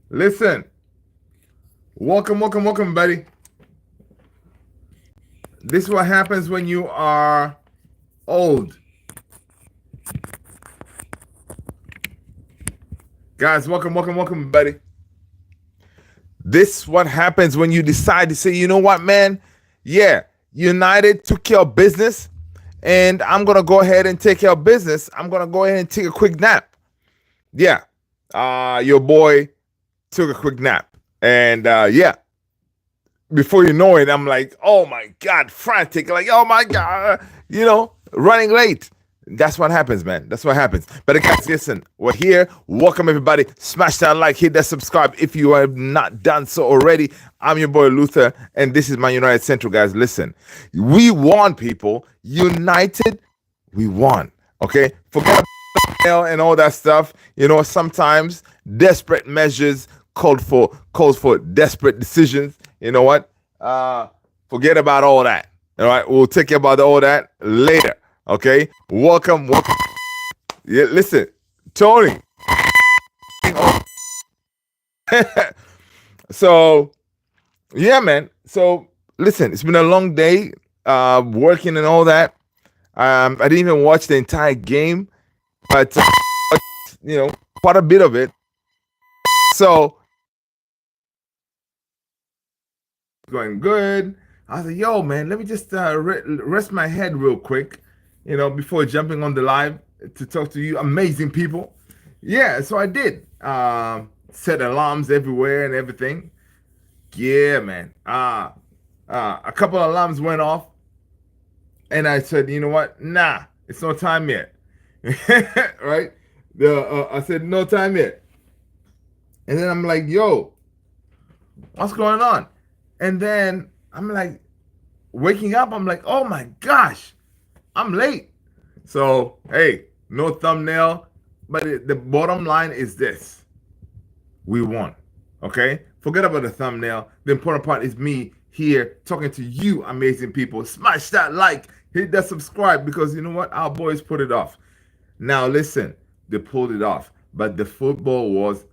Listen, welcome, buddy. This is what happens when you are old. Guys, welcome, buddy. This is what happens when you decide to say, you know what, man? Yeah, United took care of business, and I'm going to go ahead and take care of business. I'm going to go ahead and take a quick nap. Yeah, your boy took a quick nap. And yeah, before you know it, I'm like, oh my God, frantic. Like, oh my God, running late. That's what happens, man. That's what happens. But guys, listen, we're here. Welcome, everybody. Smash that like, hit that subscribe if you have not done so already. I'm your boy, Luther, and this is my United Central, guys. Listen, we won, people. United, we won. Okay? Forget about and all that stuff. Sometimes desperate measures calls for desperate decisions. You know what? Forget about all that. All right, we'll take care about all that later. Okay, welcome. Yeah, listen, Tony. So, yeah, man. So, listen, it's been a long day, working and all that. I didn't even watch the entire game, but quite a bit of it. So, going good. I was like, yo, man, let me just rest my head real quick, before jumping on the live to talk to you amazing people. Yeah, so I did. Set alarms everywhere and everything. Yeah, man. A couple of alarms went off, and I said, you know what? Nah, it's no time yet. Right? I said, no time yet. And then I'm like, yo, what's going on? And then I'm like, waking up, I'm like, oh my gosh, I'm late. So, hey, no thumbnail, but the bottom line is this: we won. Okay? Forget about the thumbnail. The important part is me here talking to you, amazing people. Smash that like, hit that subscribe, because you know what? Our boys put it off. Now, listen, they pulled it off, but the football was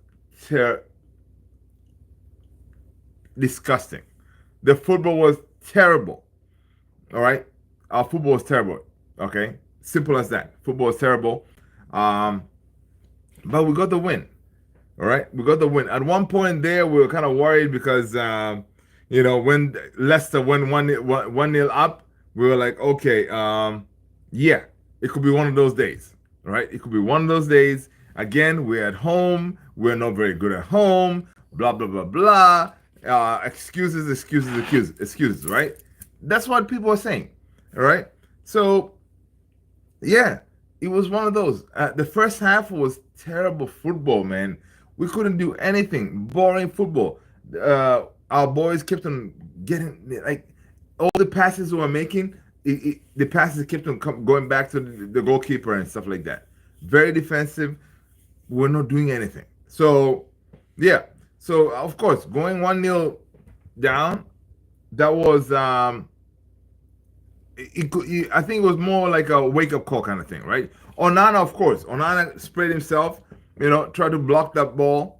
disgusting. The football was terrible. All right? Our football was terrible. Okay? Simple as that. Football was terrible. But we got the win. All right? We got the win. At one point there, we were kind of worried because, when Leicester went 1-0 up, we were like, okay, yeah, it could be one of those days. All right? It could be one of those days. Again, we're at home. We're not very good at home. Blah, blah, blah, blah. Excuses, right? That's what people are saying. All right? So, yeah, it was one of those. The first half was terrible football, man. We couldn't do anything. Boring football. Our boys kept on getting, like, all the passes we were making, the passes kept on going back to the goalkeeper and stuff like that. Very defensive. We're not doing anything. So, yeah. So, of course, going 1-0 down, that was I think it was more like a wake up call kind of thing, right? Onana, of course, Onana sprayed himself, tried to block that ball,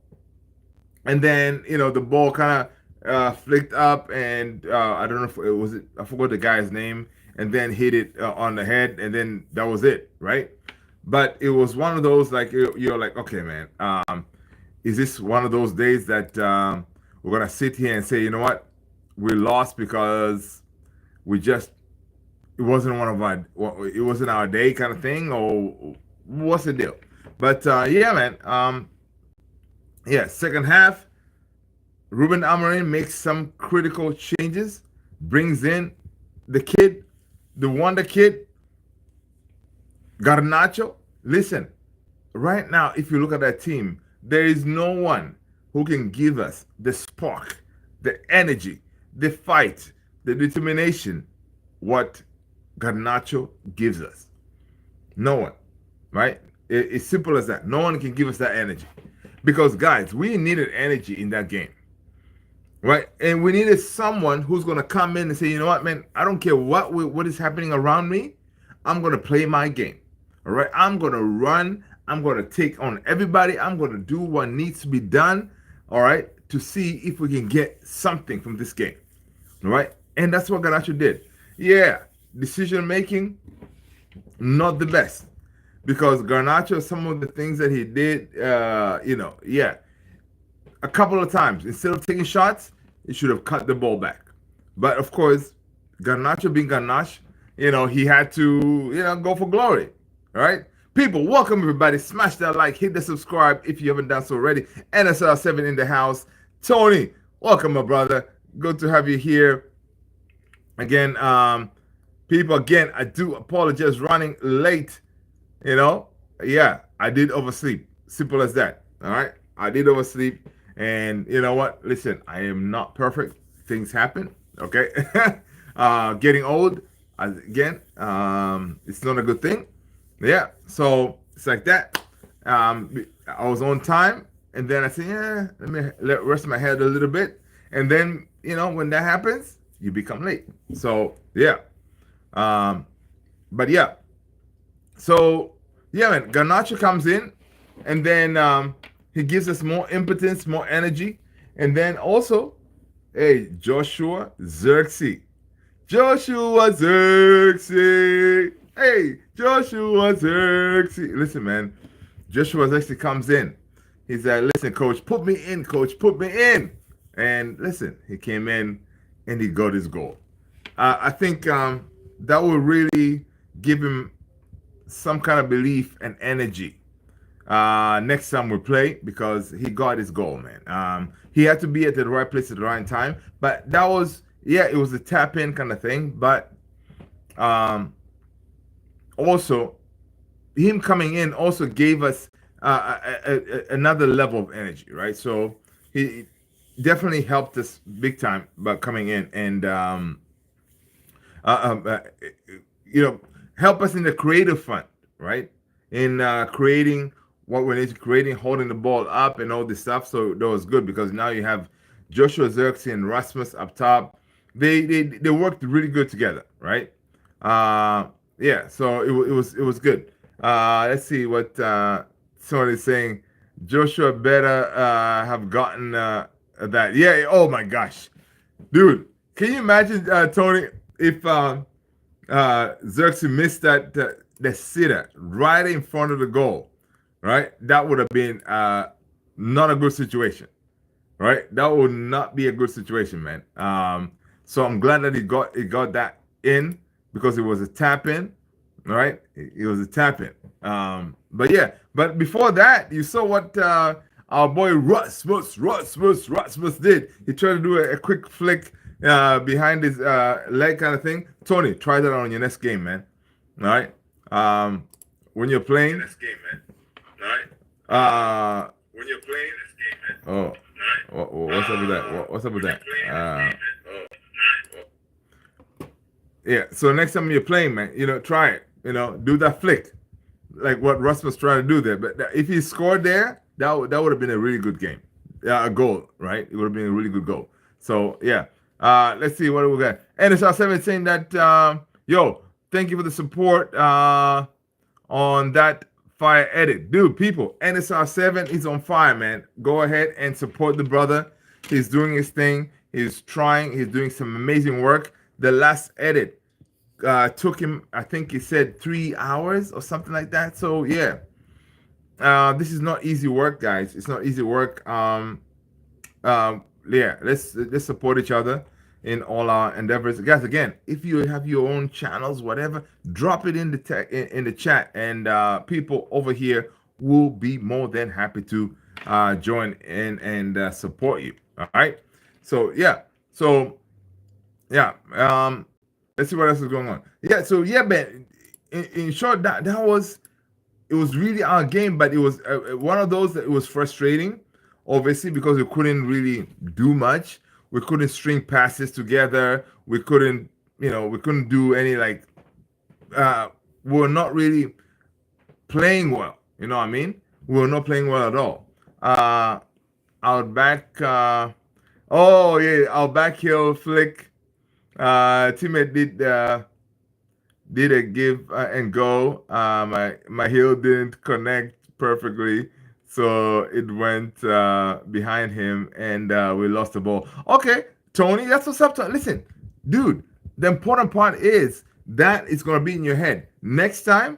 and then the ball kind of flicked up, and I don't know if it was I forgot the guy's name, and then hit it on the head, and then that was it, right? But it was one of those like you're like, okay, man, is this one of those days that we're gonna sit here and say, you know what, we lost because we just it wasn't it wasn't our day kind of thing, or what's the deal? But yeah, man. Yeah, second half, Ruben Amorim makes some critical changes, brings in the kid, the wonder kid, Garnacho. Listen, right now, if you look at that team, there is no one who can give us the spark, the energy, the fight, the determination, what Garnacho gives us. No one, right? It's simple as that. No one can give us that energy. Because, guys, we needed energy in that game, right? And we needed someone who's going to come in and say, you know what, man, I don't care what is happening around me. I'm going to play my game, all right? I'm going to run. I'm going to take on everybody. I'm going to do what needs to be done, all right, to see if we can get something from this game, all right? And that's what Garnacho did. Yeah, decision making, not the best. Because Garnacho, some of the things that he did, yeah, a couple of times, instead of taking shots, he should have cut the ball back. But of course, Garnacho being Garnache, he had to, go for glory. All right? People, welcome everybody. Smash that like, hit the subscribe if you haven't done so already. NSR7 in the house. Tony, welcome, my brother. Good to have you here. Again, people, again, I do apologize running late. Yeah, I did oversleep. Simple as that. All right, I did oversleep, and you know what? Listen, I am not perfect. Things happen. Okay, getting old again. It's not a good thing. Yeah, so it's like that. I was on time, and then I said, yeah, let rest my head a little bit, and then when that happens, you become late. So yeah, but yeah. So yeah, man, Garnacho comes in, and then he gives us more impotence, more energy, and then also, hey, Joshua Xerxes. Joshua Xerxes. Hey, Joshua Xerxes. Listen, man, Joshua Xerxes comes in. He's like, listen, coach, put me in, coach, put me in. And listen, he came in and he got his goal. I think that will really give him some kind of belief and energy next time we play, because he got his goal, man. He had to be at the right place at the right time, but that was, yeah, it was a tap in kind of thing. But also, him coming in also gave us another level of energy, right? So he definitely helped us big time by coming in and you know, help us in the creative front, right? In creating what we need to creating, holding the ball up and all this stuff. So that was good, because now you have Joshua Xerxes and Rasmus up top. They worked really good together, right? Yeah, so it was good. Let's see what somebody's saying. Joshua better have gotten that. Yeah. Oh my gosh, dude, can you imagine, Tony, if Xerxes missed the sitter right in front of the goal, right? That would have been not a good situation, right? That would not be a good situation, man. So I'm glad that he got that in, because it was a tap in, right? It was a tap in. But yeah, but before that, you saw what our boy Rasmus did. He tried to do a quick flick behind his leg kind of thing. Tony, try that on your next game, man. All right. When you're playing. Next game, man. All right. When you're playing this game, man. Oh. What's up with that? What's up with that? Yeah. So next time you're playing, man, try it. Do that flick, like what Russ was trying to do there. But if he scored there, that would have been a really good game, a goal, right? It would have been a really good goal. So yeah, let's see what we got. NSR7 saying that yo, thank you for the support on that fire edit, dude. People, NSR7 is on fire, man. Go ahead and support the brother. He's doing his thing. He's trying. He's doing some amazing work. The last edit took him, I think he said 3 hours or something like that. So yeah, this is not easy work, guys. It's not easy work. Yeah, let's support each other in all our endeavors, guys. Again, if you have your own channels, whatever, drop it in the in the chat, and people over here will be more than happy to join in and support you. All right. So yeah. So yeah. Let's see what else is going on. Yeah. So yeah, man. In short, that was, it was really our game, but it was one of those that it was frustrating, obviously, because we couldn't really do much. We couldn't string passes together. We couldn't do any, like, we were not really playing well. You know what I mean? We were not playing well at all. Our back, oh yeah, our back heel flick. Teammate did a give and go. My heel didn't connect perfectly, So it went behind him, and we lost the ball. Okay, Tony, that's what's up. Listen, dude, the important part is that it's gonna be in your head. Next time,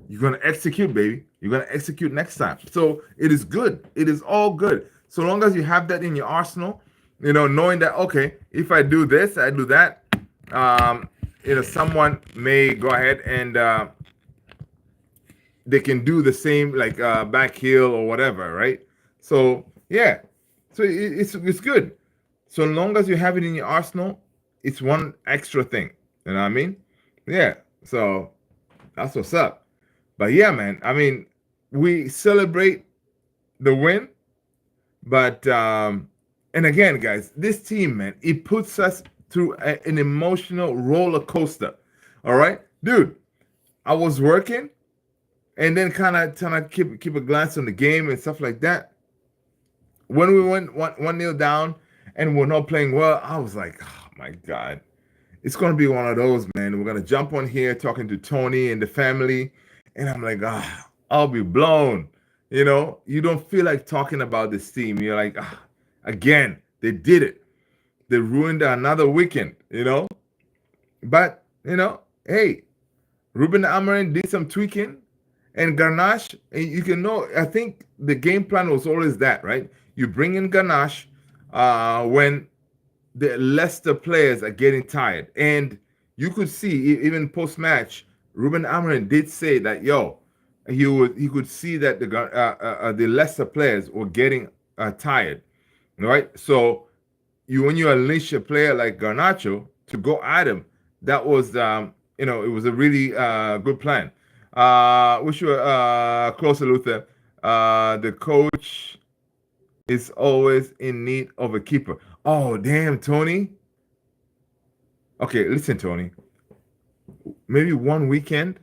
you're gonna execute, baby. You're gonna execute next time. So it is good. It is all good. So long as you have that in your arsenal, knowing that okay, if I do this, I do that. Um, someone may go ahead and they can do the same, like back heel or whatever, right? So yeah, so it's good. So long as you have it in your arsenal, it's one extra thing. You know what I mean? Yeah. So that's what's up. But yeah, man. I mean, we celebrate the win, but and again, guys, this team, man, it puts us through an emotional roller coaster. All right, dude. I was working, and then kind of trying to keep a glance on the game and stuff like that. When we went 1-0 down and we're not playing well, I was like, oh my god, it's gonna be one of those, man. We're gonna jump on here talking to Tony and the family, and I'm like, I'll be blown. You don't feel like talking about this team. You're like, again, they did it. They ruined another weekend. But hey, Ruben Amorim did some tweaking, and Garnache, you can know. I think the game plan was always that, right? You bring in Garnache when the Leicester players are getting tired, and you could see even post match, Ruben Amorim did say that he could see that the Leicester players were getting tired, right? So when you unleash a player like Garnacho to go at him, that was it was a really good plan. Wish you were closer, Luther. The coach is always in need of a keeper. Oh, damn, Tony. Okay, listen, Tony. Maybe one weekend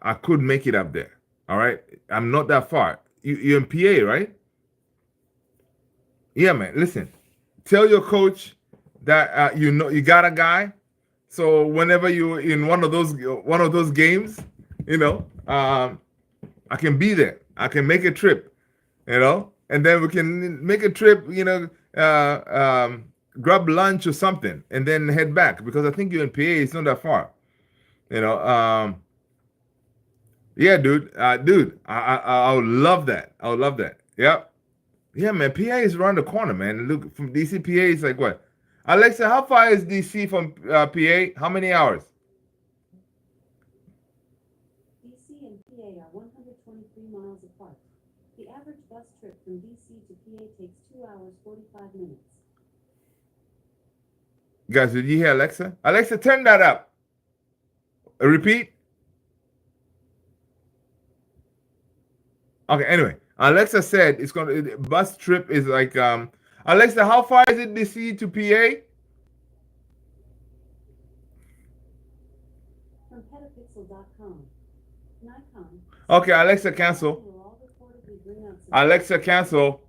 I could make it up there. All right, I'm not that far. You're in PA, right? Yeah, man. Listen, tell your coach that you got a guy. So whenever you're in one of those games, I can be there. I can make a trip, and then we can make a trip, grab lunch or something, and then head back because I think you're in PA. It's not that far, you know. Yeah, dude, I would love that. I would love that. Yep. Yeah, man. PA is around the corner, man. Look, from DC, PA is like what? Alexa, how far is DC from PA? How many hours? DC and PA are 123 miles apart. The average bus trip from DC to PA takes 2 hours 45 minutes. Guys, did you hear Alexa? Alexa, turn that up. Repeat. Okay, anyway. Alexa said bus trip is like Alexa, how far is it DC to PA? From petapixel.com. Nikon. Okay, Alexa, cancel. Alexa, cancel.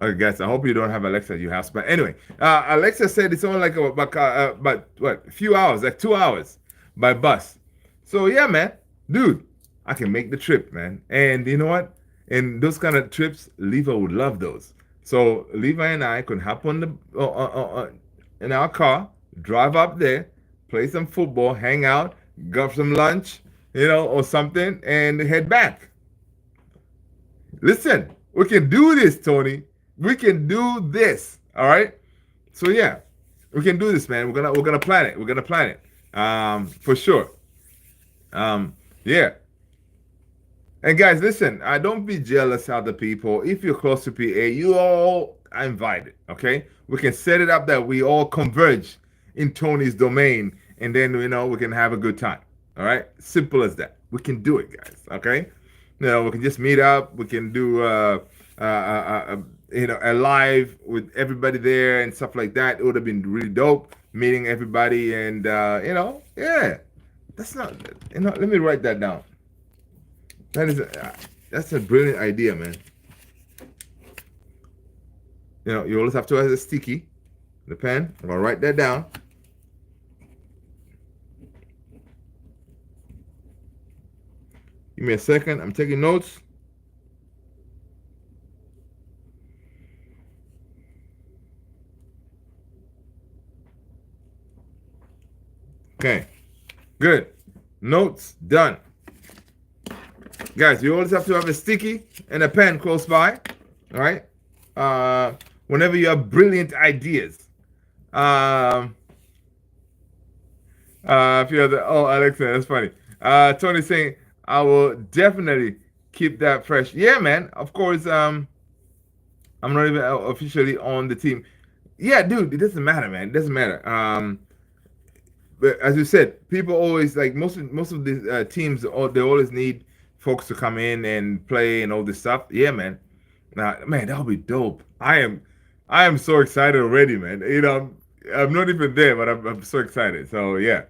Okay, guys, I hope you don't have Alexa at your house. But anyway, Alexa said it's only like about what, a few hours, like 2 hours by bus. So yeah, man, dude, I can make the trip, man. And you know what? And those kind of trips, Levi would love those. So Levi and I could hop on the in our car, drive up there, play some football, hang out, grab some lunch, or something, and head back. Listen, we can do this, Tony. We can do this. All right. So yeah, we can do this, man. We're gonna plan it. We're gonna plan it. For sure. Yeah. And guys, listen, don't be jealous of the people. If you're close to PA, you all are invited. Okay, we can set it up that we all converge in Tony's domain, and then we can have a good time. All right, simple as that. We can do it, guys. Okay, we can just meet up. We can do a live with everybody there and stuff like that. It would have been really dope meeting everybody, and yeah, that's not. Let me write that down. That's a brilliant idea, man. You always have to have a sticky, the pen. I'm gonna write that down. Give me a second. I'm taking notes. Okay, good. Notes done. Guys, you always have to have a sticky and a pen close by. All right. Uh, Whenever you have brilliant ideas. Um, if you have the oh Alexa, that's funny. Tony saying I will definitely keep that fresh. Yeah, man. Of course. I'm not even officially on the team. Yeah, dude. It doesn't matter, man. It doesn't matter. But as you said, people always like most of the teams. They always need folks to come in and play and all this stuff. Yeah, man. Man, that'll be dope. I am so excited already, man. I'm not even there, but I'm so excited. So yeah.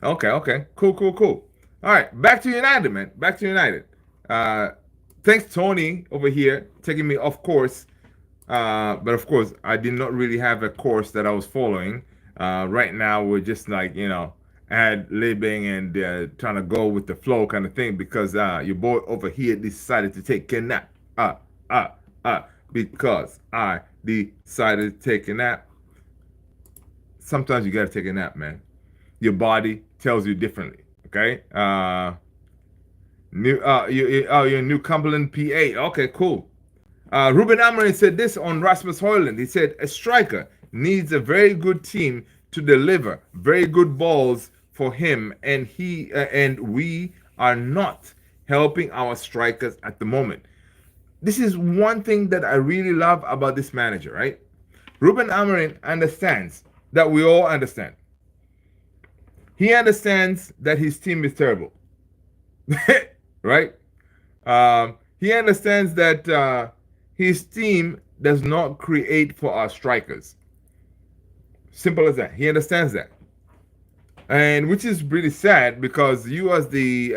Okay, okay. Cool, cool, cool. All right, back to United, man. Back to United. Uh, Thanks, Tony, over here, taking me off course. But of course, I did not really have a course that I was following. Right now, we're just like, ad libbing and trying to go with the flow kind of thing because your boy over here decided to take a nap. Uh, because I decided to take a nap. Sometimes you gotta take a nap, man. Your body tells you differently. Okay. You're New Cumberland, PA. Okay, cool. Ruben Amorim said this on Rasmus Højlund. He said a striker needs a very good team to deliver very good balls for him, and we are not helping our strikers at the moment. This is one thing that I really love about this manager, right? Ruben Amorim understands that we all understand. He understands that his team is terrible, right? He understands that his team does not create for our strikers. Simple as that. He understands that, and which is really sad because you, as the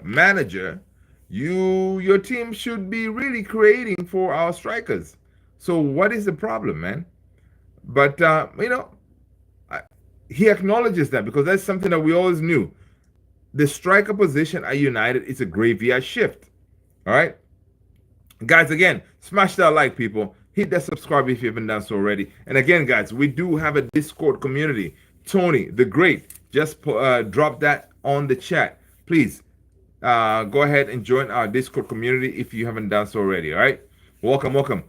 manager, your team should be really creating for our strikers. So what is the problem, man? But he acknowledges that because that's something that we always knew. The striker position at United is a graveyard shift. All right, guys. Again, smash that like, people. Hit that subscribe if you haven't done so already. And again, guys, we do have a Discord community. Tony the Great just dropped that on the chat. Please go ahead and join our Discord community if you haven't done so already. All right, welcome, welcome.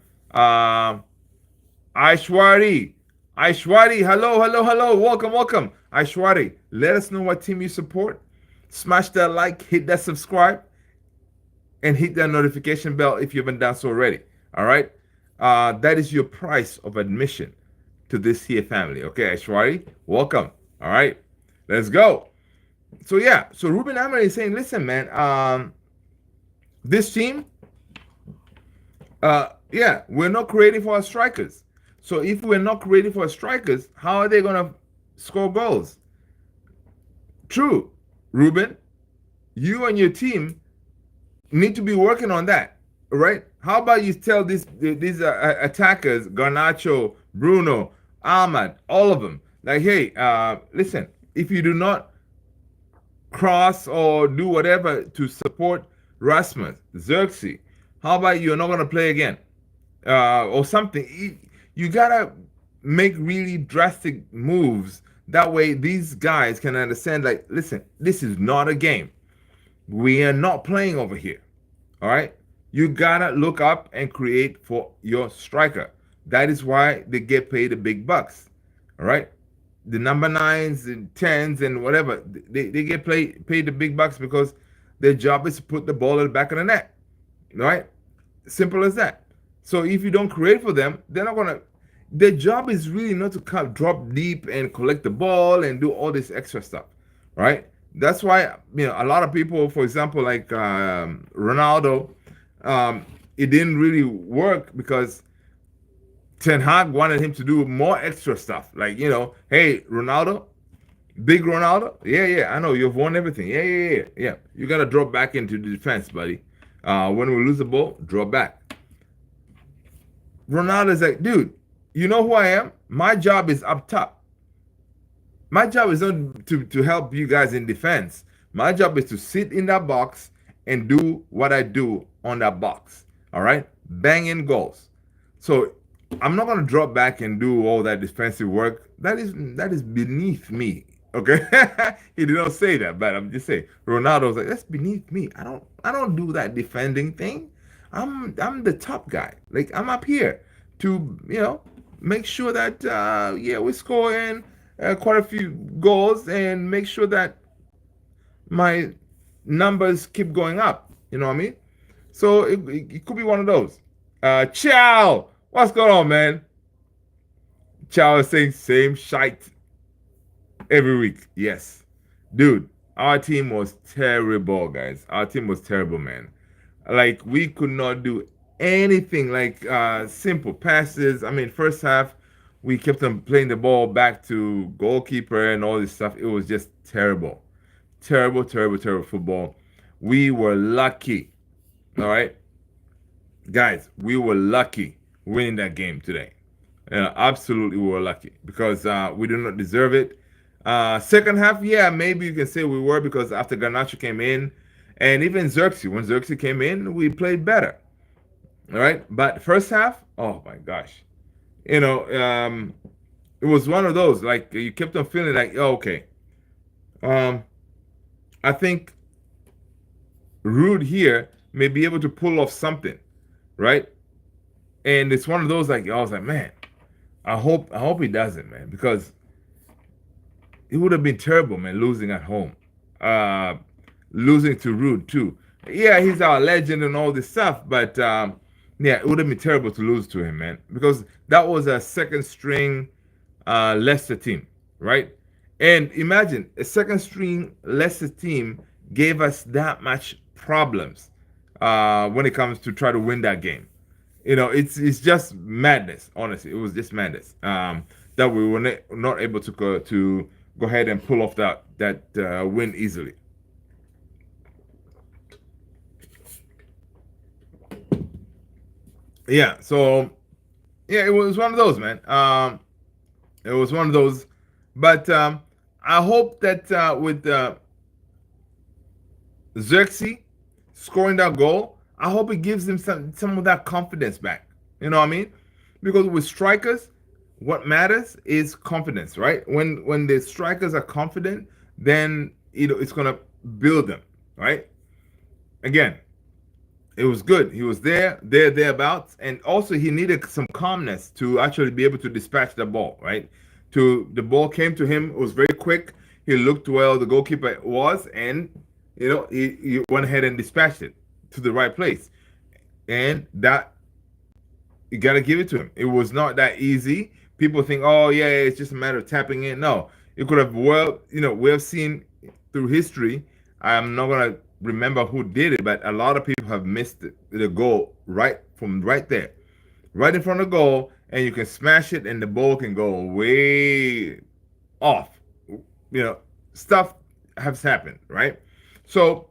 Aishwari, hello, hello, hello, welcome, welcome. Aishwari, let us know what team you support. Smash that like, hit that subscribe, and hit that notification bell if you haven't done so already. All right, that is your price of admission to this here family. Okay, Aishwari, welcome. All right, let's go. So yeah, so Ruben Amorim is saying, listen, man, this team, yeah, we're not creating for our strikers. So if we're not creating for our strikers, how are they gonna score goals? True, Ruben, you and your team need to be working on that, right? How about you tell these attackers, Garnacho, Bruno, Ahmad, all of them, like, hey, listen, if you do not cross or do whatever to support Rasmus, Xerxes, how about you're not gonna play again, or something? You gotta make really drastic moves. That way, these guys can understand. Like, listen, this is not a game. We are not playing over here. All right, you gotta look up and create for your striker. That is why they get paid the big bucks. All right, the number nines and tens and whatever, they get paid the big bucks because their job is to put the ball at the back of the net. All right, simple as that. So if you don't create for them, they're not gonna. Their job is really not to come drop deep and collect the ball and do all this extra stuff, right? That's why a lot of people, for example, like Ronaldo, it didn't really work because Ten Hag wanted him to do more extra stuff. Like, hey, Ronaldo, big Ronaldo, yeah, I know you've won everything. Yeah. You gotta drop back into the defense, buddy. When we lose the ball, drop back. Ronaldo's like, dude, you know who I am? My job is up top. My job is not to help you guys in defense. My job is to sit in that box and do what I do on that box. All right? Bang in goals. So I'm not going to drop back and do all that defensive work. That is beneath me. Okay, he did not say that, but I'm just saying Ronaldo was like, that's beneath me. I don't do that defending thing. I'm the top guy. Like I'm up here to make sure that yeah we score in quite a few goals and make sure that my numbers keep going up. You know what I mean? So it could be one of those. Chow, what's going on, man? Chow is saying same shite every week. Yes, dude, our team was terrible, guys. Our team was terrible, man. Like we could not do anything. Like simple passes. I mean, first half we kept on playing the ball back to goalkeeper and all this stuff. It was just terrible, terrible, terrible, terrible football. We were lucky. All right, guys, we were lucky winning that game today. Absolutely, we were lucky because we did not deserve it. Second half, yeah, maybe you can say we were because after Garnacho came in, and even Xerxes, when Xerxes came in, we played better. All right, but first half, oh my gosh, you know, it was one of those like you kept on feeling like, oh, okay, um, I think Rude here may be able to pull off something, right? And it's one of those like I was like, man, I hope he doesn't, man, because it would have been terrible, man, losing at home. Uh, Losing to Rude too. Yeah, he's our legend and all this stuff, but yeah, it would have been terrible to lose to him, man, because that was a second string Leicester team, right? And imagine a second string Leicester team gave us that much problems when it comes to try to win that game. It's just madness. Honestly, it was just madness that we were not able to go ahead and pull off that win easily. Yeah, so yeah, it was one of those, man. It was one of those, but I hope that with Xerxes scoring that goal, I hope it gives him some of that confidence back. You know what I mean? Because with strikers, what matters is confidence, right? When the strikers are confident, then it's gonna build them, right? Again, it was good. He was thereabouts, and also he needed some calmness to actually be able to dispatch the ball. Right, to the ball came to him. It was very quick. He looked well. The goalkeeper was, and he went ahead and dispatched it to the right place, and that you got to give it to him. It was not that easy. People think, oh yeah, it's just a matter of tapping in. No, it could have we have seen through history. I'm not gonna remember who did it, but a lot of people have missed the goal right from right there, right in front of the goal, and you can smash it, and the ball can go way off. Stuff has happened, right? So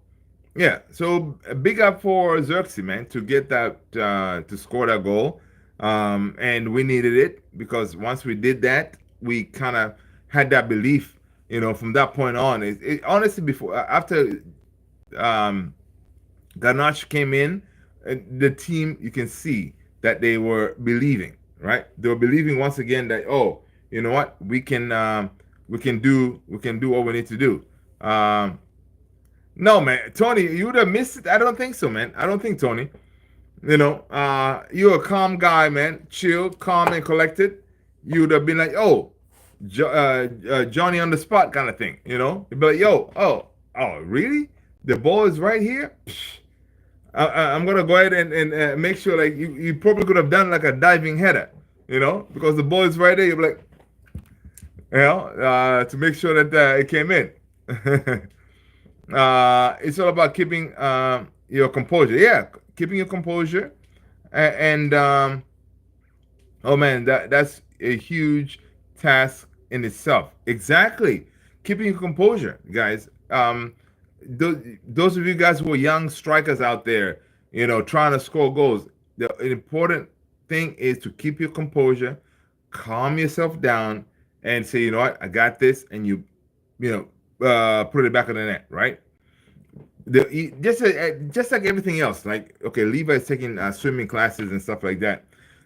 yeah, so a big up for Xerxes, man, to get that to score that goal, and we needed it because once we did that, we kind of had that belief. From that point on, honestly before after um, Garnacho came in, the team you can see that they were believing, right? They were believing once again that you know what, we can do what we need to do. No, man, Tony, you would have missed it. I don't think so, man. I don't think Tony. You're a calm guy, man. Chill, calm, and collected. You would have been like, Johnny on the spot kind of thing. You'd be like, oh, really? The ball is right here. I'm gonna go ahead and make sure like you probably could have done like a diving header, because the ball is right there. You're like, to make sure that it came in. It's all about keeping your composure. Yeah, keeping your composure, and oh man, that's a huge task in itself. Exactly, keeping your composure, guys. Those of you guys who are young strikers out there, trying to score goals. The important thing is to keep your composure, calm yourself down, and say, you know what, I got this, and put it back in the net, right? Just like everything else, like okay, Levi is taking swimming classes and stuff like that.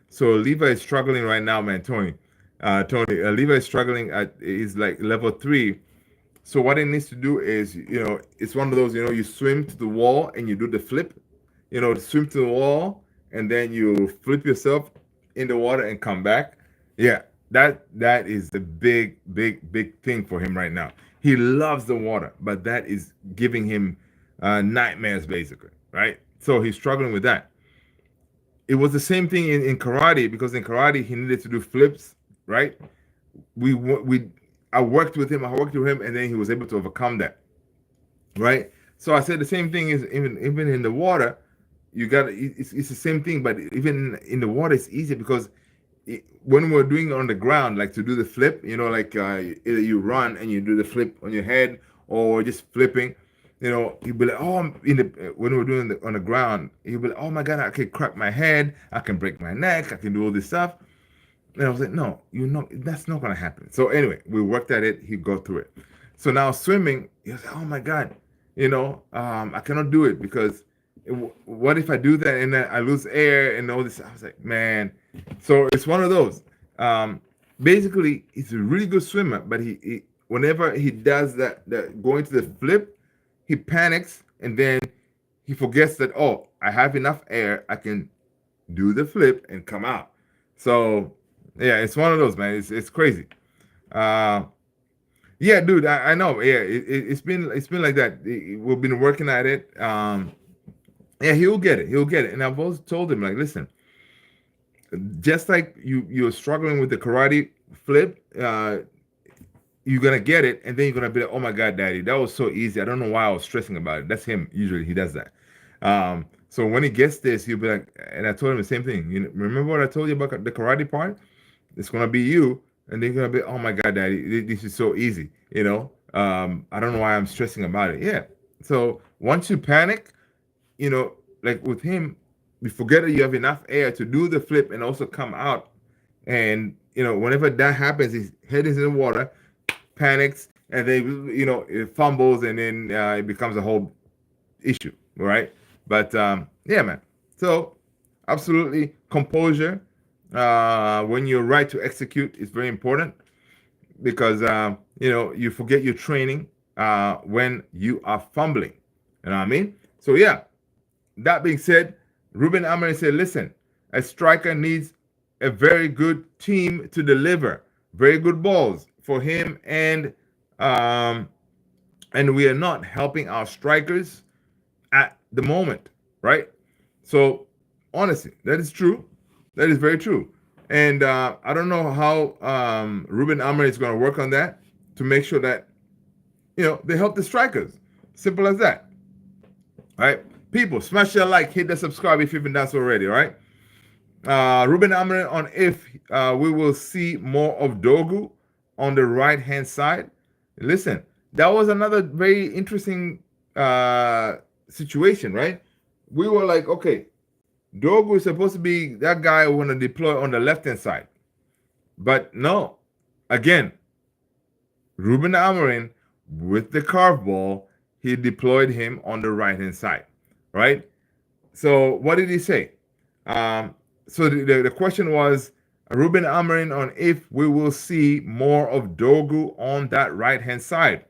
So Levi is struggling right now, man. Tony, Levi is struggling he's like level 3, So what it needs to do is, it's one of those, you swim to the wall and you do the flip, swim to the wall and then you flip yourself in the water and come back. Yeah, that is the big thing for him right now. He loves the water, but that is giving him nightmares basically, right? So he's struggling with that. It was the same thing in karate, because in karate he needed to do flips, right? We I worked with him, and then he was able to overcome that, right? So I said the same thing is even in the water, you got it's the same thing, but even in the water it's easier because when we're doing it on the ground, like to do the flip, like either you run and you do the flip on your head or just flipping, you'll be like, oh, when we're doing it on the ground, you'll be like, oh my God, I can crack my head, I can break my neck, I can do all this stuff. And I was like, no, that's not gonna happen. So anyway, we worked at it. He got through it. So now swimming, he was like, oh my God, I cannot do it because what if I do that and then I lose air and all this? I was like, man. So it's one of those. Um, Basically, he's a really good swimmer, but he whenever he does that going to the flip, he panics and then he forgets that, oh, I have enough air, I can do the flip and come out. So yeah, it's one of those, man. It's crazy. Uh, yeah, dude, I know. Yeah, it's been like that. We've been working at it. Yeah, he'll get it. He'll get it. And I've also told him, like, listen, just like you're struggling with the karate flip, you're gonna get it, and then you're gonna be like, oh my God, daddy, that was so easy. I don't know why I was stressing about it. That's him. Usually he does that. So when he gets this, he'll be like, and I told him the same thing. Remember what I told you about the karate part? It's gonna be you, and then you're gonna be, oh my God, daddy, this is so easy. I don't know why I'm stressing about it. Yeah. So once you panic, like with him, you forget that you have enough air to do the flip and also come out. And whenever that happens, his head is in the water, panics, and then it fumbles, and then it becomes a whole issue, right? But yeah, man. So absolutely, composure when you're right to execute is very important because you forget your training when you are fumbling. You know what I mean? So yeah. That being said, Ruben Amorim said, listen, a striker needs a very good team to deliver very good balls for him, um, and we are not helping our strikers at the moment, right? So honestly, that is true. That is very true. And I don't know how Ruben Amorim is going to work on that to make sure that they help the strikers. Simple as that. All right, people, smash that like, hit the subscribe if you've been done so already. All right. Ruben Amorim on if we will see more of Dogu on the right hand side. Listen, that was another very interesting situation, right? We were like, okay, Dogu is supposed to be that guy who want to deploy on the left hand side, but no. Again, Ruben Amorim with the carve ball, he deployed him on the right hand side, right? So what did he say? So the question was Ruben Amorim on if we will see more of Dogu on that right hand side.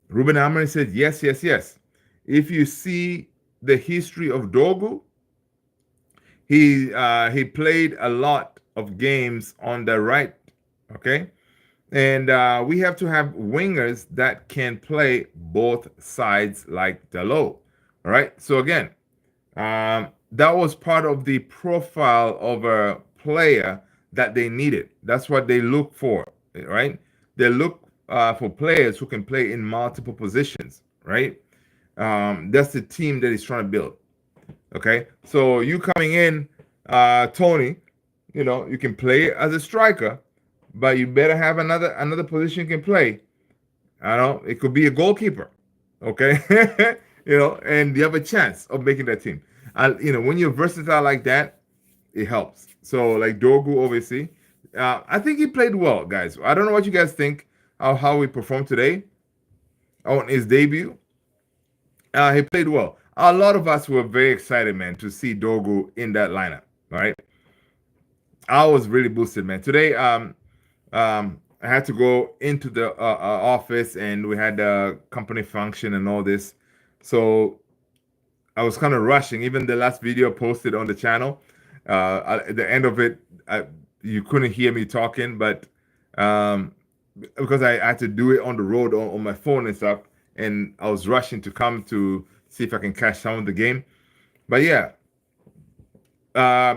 Ruben Amorim said yes, yes, yes. If you see the history of Dogu, he played a lot of games on the right, okay, and we have to have wingers that can play both sides like Dalot. All right. So again, that was part of the profile of a player that they needed. That's what they look for, right? They look for players who can play in multiple positions, right? That's the team that he's trying to build. Okay, so you coming in, Tony, you can play as a striker, but you better have another position you can play. I don't know, it could be a goalkeeper, okay, and you have a chance of making that team. When you're versatile like that, it helps. So like Dogu, obviously, I think he played well, guys. I don't know what you guys think of how he performed today on his debut. He played well. A lot of us were very excited, man, to see Dogu in that lineup. All right, I was really boosted, man. Today, I had to go into the office, and we had a company function and all this. So I was kind of rushing. Even the last video posted on the channel, at the end of it, you couldn't hear me talking, but um, because I had to do it on the road on my phone and stuff, and I was rushing to come to see if I can catch some of the game. But yeah,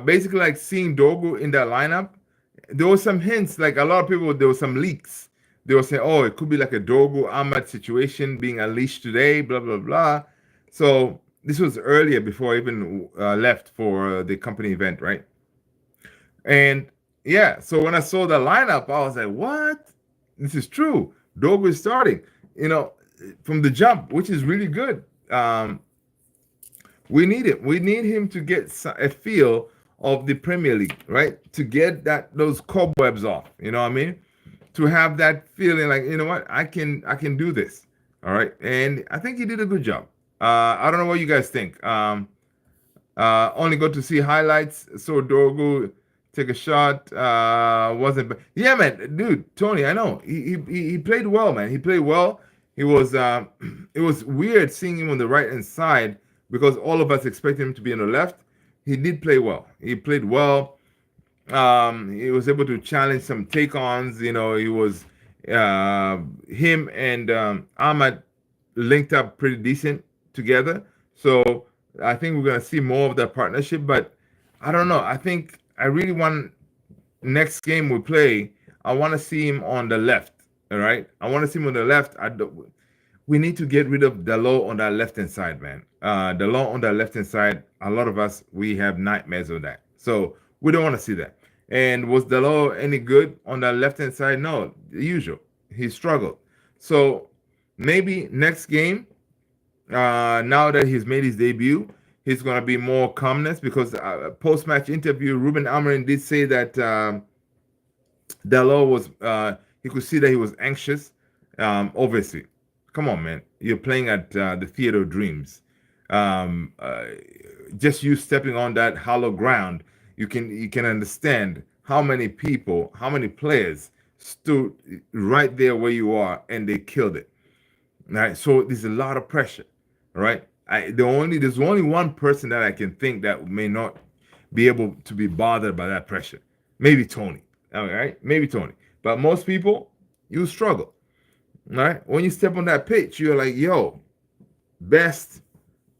basically like seeing Dogu in that lineup, there was some hints. Like a lot of people, there was some leaks. They were saying, "Oh, it could be like a Dogu Ahmad situation being unleashed today." Blah blah blah. So this was earlier before I even left for the company event, right? And yeah, so when I saw the lineup, I was like, "What? This is true. Dogu is starting." You know, from the jump, which is really good. We need it. We need him to get a feel of the Premier League, right? To get those cobwebs off. You know what I mean? To have that feeling like, you know what, I can do this. All right, and I think he did a good job. I don't know what you guys think. Only got to see highlights. So Dorgu take a shot. Wasn't yeah, man, dude. Tony, I know he played well, man. He played well. He was it was weird seeing him on the right hand side because all of us expected him to be on the left. He did play well. He played well. He was able to challenge some take-ons. You know, he was him and Ahmad linked up pretty decent together. So I think we're gonna see more of that partnership. But I don't know. I think I really want next game we play. I want to see him on the left. All right, I want to see him on the left. We need to get rid of Dalot on that left hand side, man. Dalot on that left hand side, a lot of us we have nightmares of that. So we don't want to see that. And was Dalot any good on that left hand side? No, the usual. He struggled. So maybe next game, now that he's made his debut, he's gonna be more calmness because post match interview, Ruben Amorim did say that Dalot was he could see that he was anxious. Obviously, come on, man, you're playing at the Theater of Dreams. Um, uh, just you stepping on that hollow ground, you can understand how many people, how many players stood right there where you are, and they killed it. Right, so there's a lot of pressure. Right, there's only one person that I can think that may not be able to be bothered by that pressure. Maybe Tony. All right, maybe Tony. But most people, you struggle. All right, when you step on that pitch, you're like, yo, Best,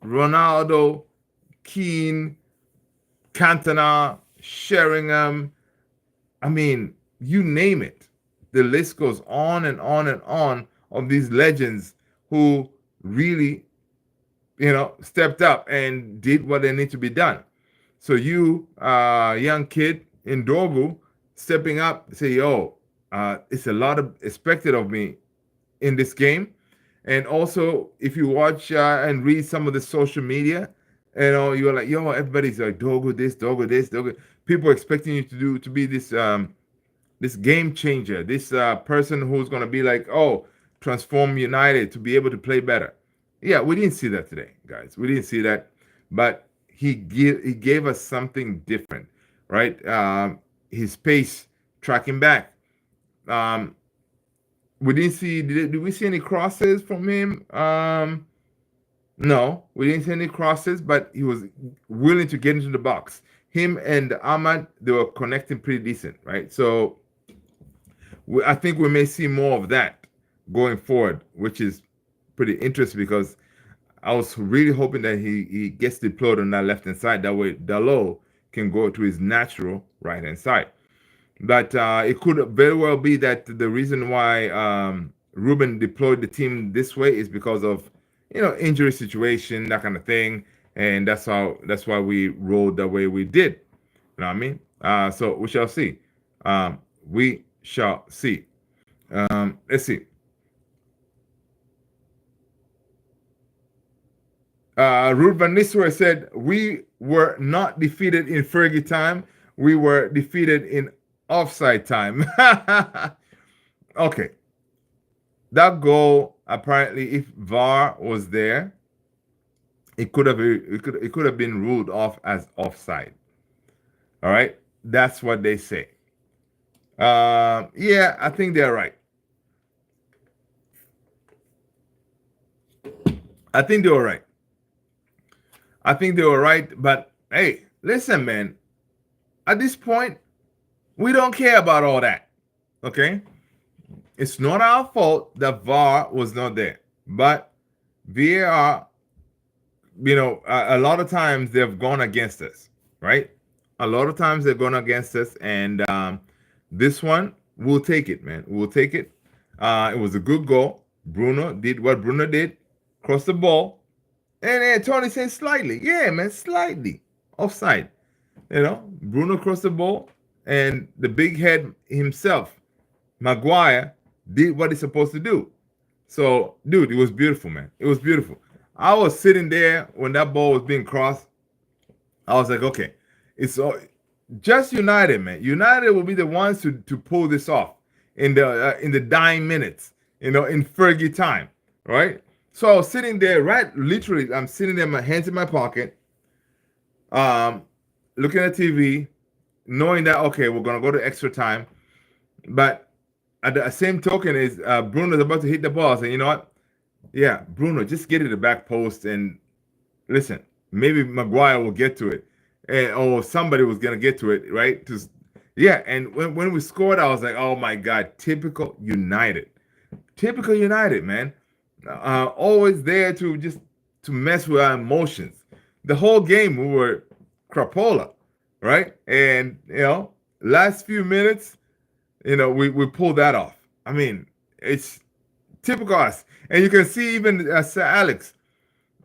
Ronaldo, Keane, Cantona, Sheringham. I mean, you name it. The list goes on and on and on of these legends who really, stepped up and did what they need to be done. So you, young kid in Dogu, stepping up, say, yo, it's a lot of expected of me in this game. And also, if you watch and read some of the social media, you're like, yo, everybody's like Dogu this, Dogu this, Dogu. People expecting you to be this game changer, this person who's gonna be like, oh, transform United to be able to play better. Yeah, we didn't see that today, guys. We didn't see that, but he gave us something different, right? His pace, tracking back. Um, we didn't see. Did we see any crosses from him? No, we didn't see any crosses, but he was willing to get into the box. Him and Ahmad, they were connecting pretty decent, right? So I think we may see more of that going forward, which is pretty interesting because I was really hoping that he gets deployed on that left hand side. That way, Dalot can go to his natural right hand side. But it could very well be that the reason why Ruben deployed the team this way is because of injury situation, that kind of thing, and that's why we rolled the way we did. You know what I mean? So we shall see. We shall see. Let's see. Ruth Van Nistelrooy said, we were not defeated in Fergie time. We were defeated in offside time. Okay. That goal, apparently, if VAR was there, it could have been ruled off as offside. All right? That's what they say. Yeah, I think they're right. I think they were right. I think they were right. But hey, listen, man. At this point, we don't care about all that. Okay? It's not our fault that VAR was not there. But VAR, a lot of times they've gone against us, right? A lot of times they've gone against us, and this one we'll take it, man. We'll take it. It was a good goal. Bruno did what Bruno did, crossed the ball, and then Tony said slightly, yeah, man, slightly offside. Bruno crossed the ball, and the big head himself, Maguire, did what he's supposed to do. So, dude, it was beautiful, man. It was beautiful. I was sitting there when that ball was being crossed. I was like, okay, it's just United, man. United will be the ones to pull this off in the dying minutes, in Fergie time, right? So I was sitting there, right? Literally, I'm sitting there, my hands in my pocket, um, looking at TV, knowing that okay, we're gonna go to extra time, but at the same token is Bruno's about to hit the ball. So you know what? Yeah, Bruno, just get to the back post and listen. Maybe Maguire will get to it, or somebody was gonna get to it, right? Yeah, and when we scored, I was like, oh my god, typical United, man. Always there to mess with our emotions. The whole game we were crapola, right? And last few minutes, we pulled that off. I mean, it's typical us. And you can see even Sir Alex.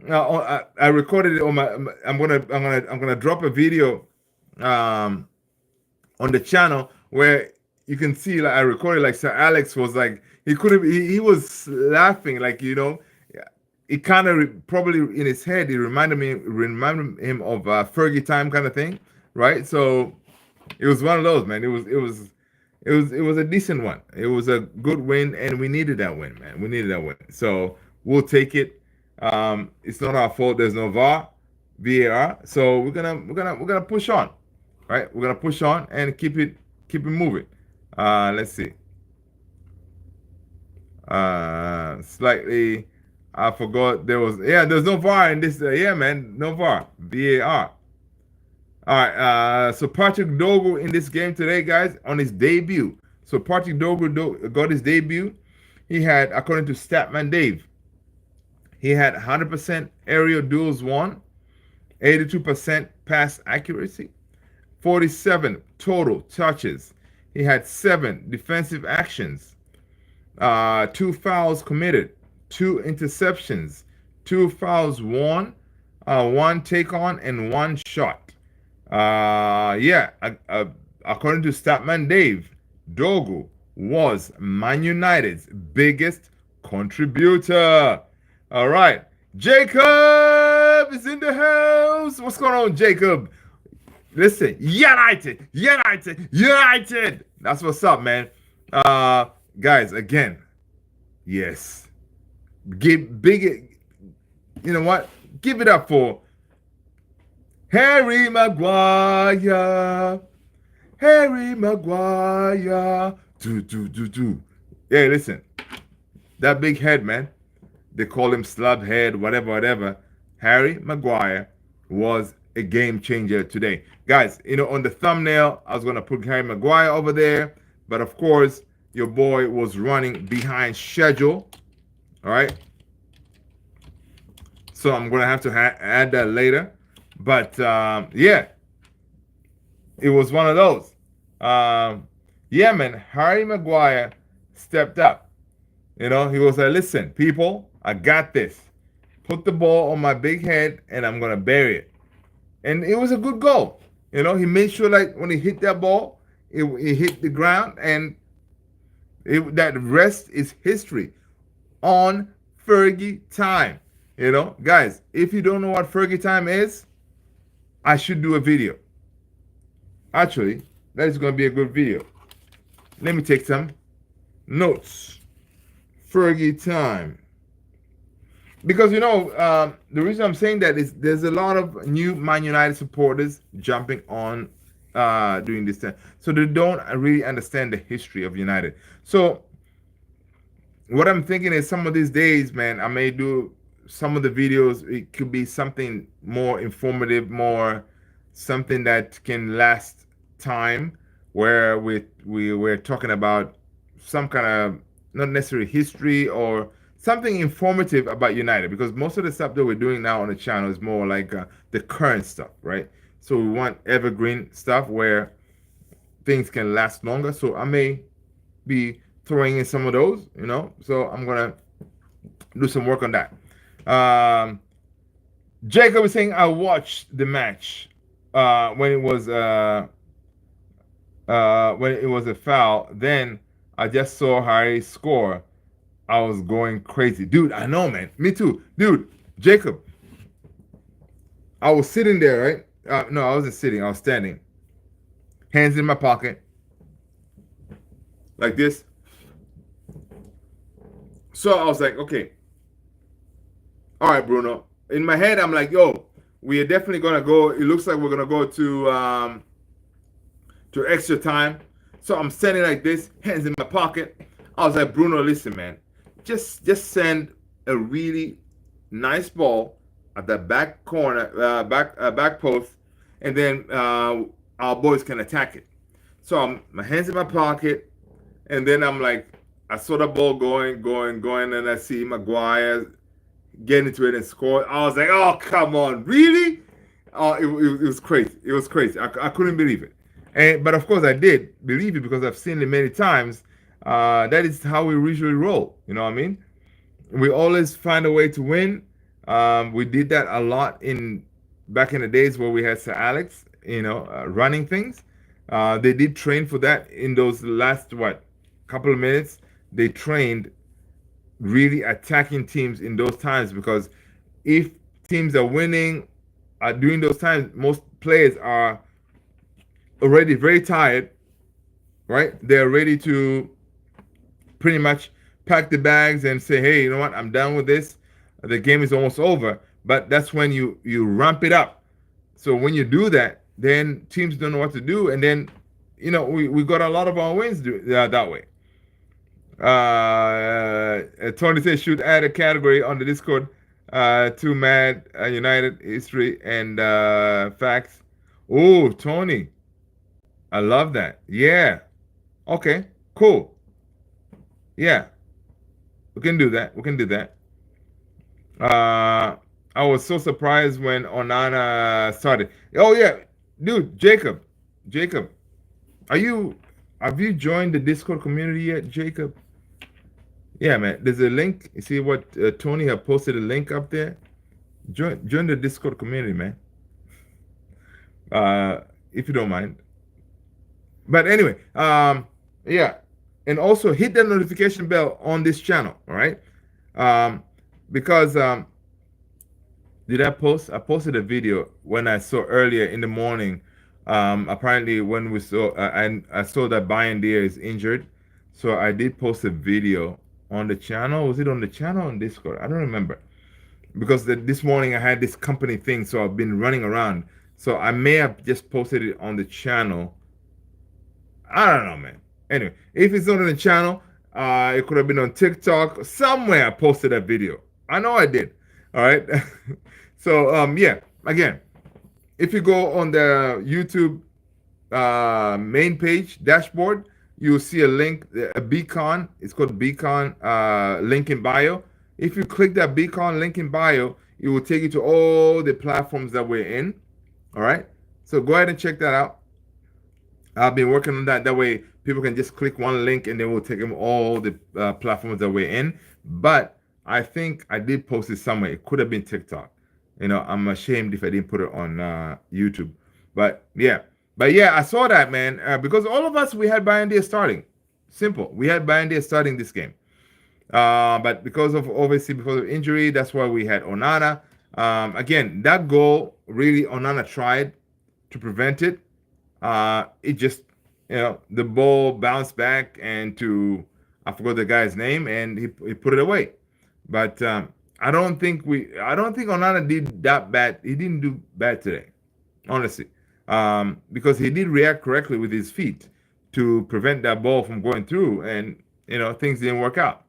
I recorded it on my. I'm gonna drop a video um, on the channel where you can see like I recorded like Sir Alex was like he couldn't. He was laughing like it kind of probably in his head it reminded him of Fergie time kind of thing, right? So it was one of those, man. It was a decent one. It was a good win, and we needed that win, man. We needed that win. So we'll take it. It's not our fault. There's no VAR. So we're gonna push on, right? We're gonna push on and keep it moving. Let's see. Slightly. I forgot there's no VAR in this. Yeah, man, no VAR. All right, so Patrick Dogu in this game today, guys, on his debut. So Patrick Dogu got his debut. He had, according to Statman Dave, he had 100% aerial duels won, 82% pass accuracy, 47 total touches. He had 7 defensive actions, 2 fouls committed, 2 interceptions, 2 fouls won, 1 take on, and 1 shot. According to Statman Dave, Dogu was Man United's biggest contributor. All right, Jacob is in the house. What's going on, Jacob? Listen, United. That's what's up, man. Guys, again, yes, give big. You know what? Give it up for Harry Maguire. Harry Maguire. Do. Yeah, listen. That big head, man. They call him slab head, whatever. Harry Maguire was a game changer today. Guys, on the thumbnail, I was going to put Harry Maguire over there. But of course, your boy was running behind schedule. All right. So I'm going to have to add that later. But yeah, it was one of those. Yeah, man, Harry Maguire stepped up. He was like, listen, people, I got this. Put the ball on my big head and I'm going to bury it. And it was a good goal. He made sure like when he hit that ball, it hit the ground, and that rest is history on Fergie time. Guys, if you don't know what Fergie time is, I should do a video. Actually, that is going to be a good video. Let me take some notes. Fergie time. Because, the reason I'm saying that is there's a lot of new Man United supporters jumping on during this time. So they don't really understand the history of United. So what I'm thinking is some of these days, man, I may do some of the videos. It could be something more informative, more something that can last time, where we're talking about some kind of not necessarily history or something informative about United, because most of the stuff that we're doing now on the channel is more like the current stuff, right? So we want evergreen stuff where things can last longer. So I may be throwing in some of those, you know. So I'm gonna do some work on that. Um, Jacob is saying I watched the match when it was a foul. Then I just saw Harry score. I was going crazy, dude. I know, man. Me too, dude. Jacob, I was sitting there, right? No, I wasn't sitting. I was standing, hands in my pocket, like this. So I was like, okay, all right, Bruno. In my head, I'm like, yo, we are definitely gonna go. It looks like we're gonna go to extra time. So I'm standing like this, hands in my pocket. I was like, Bruno, listen, man, just send a really nice ball at the back corner, back post, and then our boys can attack it. So I'm my hands in my pocket, and then I'm like, I saw the ball going, and I see Maguire get into it and score. I was like, oh, come on, really? Oh, it was crazy. It was crazy. I couldn't believe it. But of course, I did believe it because I've seen it many times. That is how we usually roll. You know what I mean? We always find a way to win. We did that a lot in back in the days where we had Sir Alex, running things. They did train for that in those last couple of minutes. They trained really attacking teams in those times because if teams are winning during those times, most players are already very tired, right? They're ready to pretty much pack the bags and say, hey, you know what? I'm done with this. The game is almost over. But that's when you ramp it up. So when you do that, then teams don't know what to do. And then, we got a lot of our wins that way. Tony says should add a category on the Discord to Mad United history and facts. Oh, Tony, I love that. Yeah. Okay. Cool. Yeah. We can do that. We can do that. I was so surprised when Onana started. Oh yeah, dude, Jacob, are you? Have you joined the Discord community yet, Jacob? Yeah, man. There's a link. You see what Tony have posted a link up there. Join the Discord community, man. If you don't mind. But anyway, yeah, and also hit that notification bell on this channel. All right, because did I post? I posted a video when I saw earlier in the morning. Apparently, when we saw, I saw that Bayern Deer is injured, so I did post a video on the channel. Was it on the channel or on Discord? I don't remember because this morning I had this company thing, so I've been running around. So I may have just posted it on the channel. I don't know, man. Anyway, if it's not on the channel, it could have been on TikTok. Somewhere I posted that video. I know I did. All right. So yeah. Again, if you go on the YouTube main page dashboard, you'll see a link, a beacon. It's called beacon link in bio. If you click that beacon link in bio, it will take you to all the platforms that we're in. All right. So go ahead and check that out. I've been working on that. That way, people can just click one link and then we'll take them all the platforms that we're in. But I think I did post it somewhere. It could have been TikTok. I'm ashamed if I didn't put it on YouTube. But yeah, I saw that, man, because all of us we had Bayern Deer starting. Simple. We had Bayern Deer starting this game. But because of injury, that's why we had Onana. Again, that goal really Onana tried to prevent it. It just, the ball bounced back and I forgot the guy's name, and he put it away. But I don't think Onana did that bad. He didn't do bad today, honestly. because he did react correctly with his feet to prevent that ball from going through, and things didn't work out.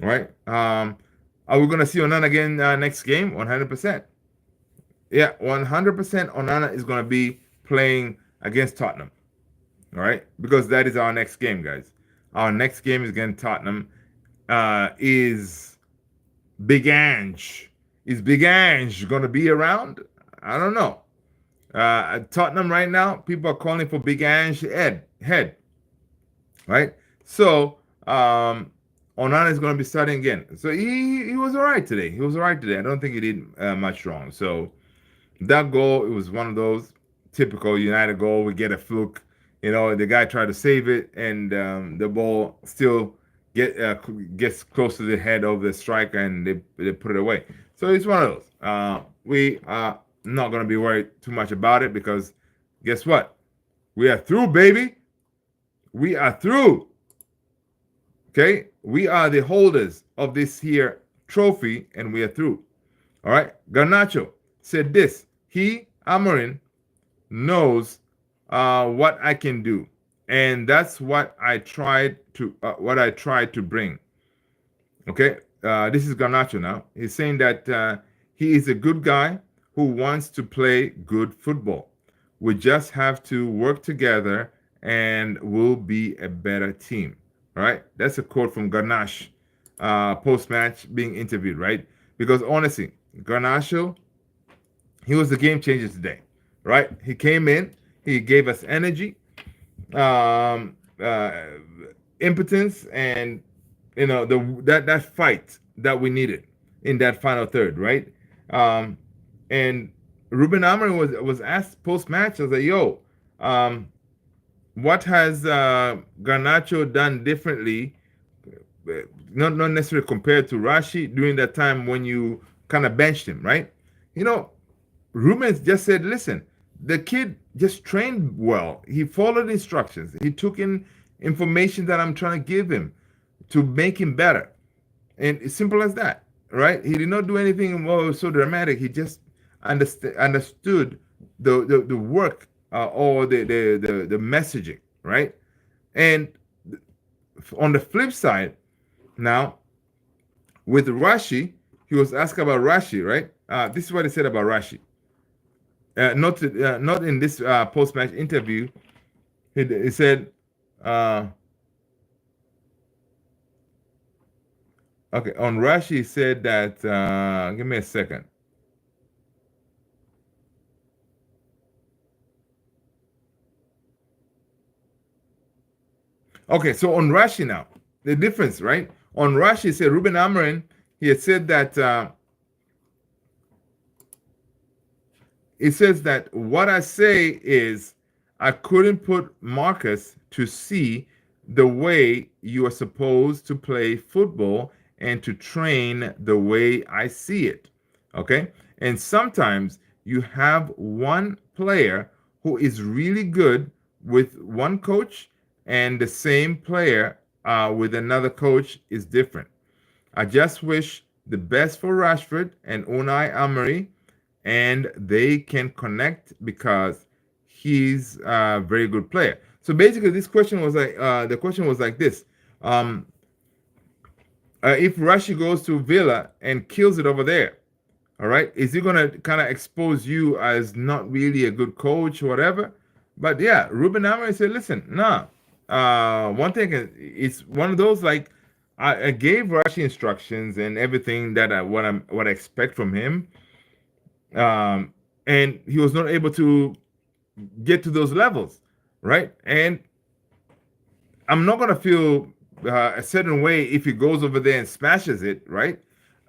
Right? Are we gonna see Onana again next game? 100%. Yeah, 100%. Onana is gonna be playing against Tottenham. All right, because that is our next game, guys. Our next game is against Tottenham. Is Big Ange? Is Big Ange gonna be around? I don't know. At Tottenham right now, people are calling for Big Ange head, right? So Onana is going to be starting again. So he was all right today. He was all right today. I don't think he did much wrong. So that goal, it was one of those typical United goal. We get a fluke. The guy tried to save it, and the ball still gets close to the head of the striker, and they put it away. So it's one of those. We are not going to be worried too much about it, because guess what? We are through, baby. We are through. Okay? We are the holders of this here trophy, and we are through. All right? Garnacho said this. Amorim, knows what I can do, and that's what I tried to bring. Okay? This is Garnacho now. He's saying that he is a good guy who wants to play good football. We just have to work together, and we'll be a better team. All right? That's a quote from Garnacho post-match being interviewed, right? Because honestly, Garnacho, he was the game changer today, right? He came in, he gave us energy, um, uh, impotence, and that fight that we needed in that final third, right? And Ruben Amorim was asked post match. I was like, "Yo, what has Garnacho done differently? Not necessarily compared to Rashi during that time when you kind of benched him, right? Ruben just said, listen, the kid just trained well. He followed instructions. He took in information that I'm trying to give him to make him better. And it's simple as that, right? He did not do anything so dramatic. He just understood the work or the messaging, right? And on the flip side, now with Rashi, he was asked about Rashi, right? This is what he said about Rashi. Not in this post-match interview. He said, okay, on Rashi, he said that, give me a second. Okay, so on Rashi now, the difference, right? On Rashi, he said, Ruben Amorim, he had said that, it says that what I say is I couldn't put Marcus to see the way you are supposed to play football and to train the way I see it. Okay? And sometimes you have one player who is really good with one coach, and the same player with another coach is different. I just wish the best for Rashford and Unai Emery, and they can connect because he's a very good player. So basically, this question was like the question was like this: if Rashi goes to Villa and kills it over there, all right, is he gonna kind of expose you as not really a good coach or whatever? But yeah, Ruben Amorim said, "Listen, nah. One thing is, it's one of those like I gave Rashi instructions and everything that what I expect from him." And he was not able to get to those levels, right? And I'm not gonna feel a certain way if he goes over there and smashes it, right?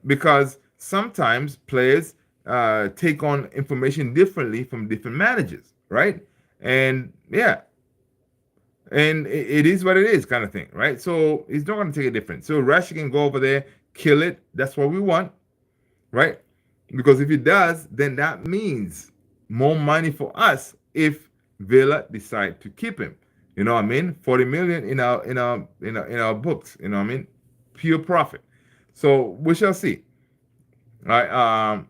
Because sometimes players take on information differently from different managers, right? And yeah, and it is what it is, kind of thing, right? So he's not gonna take it different. So Rashi can go over there, kill it. That's what we want, right? Because if it does, then that means more money for us if Villa decide to keep him. You know what I mean? 40 million in our books. You know what I mean? Pure profit. So we shall see. All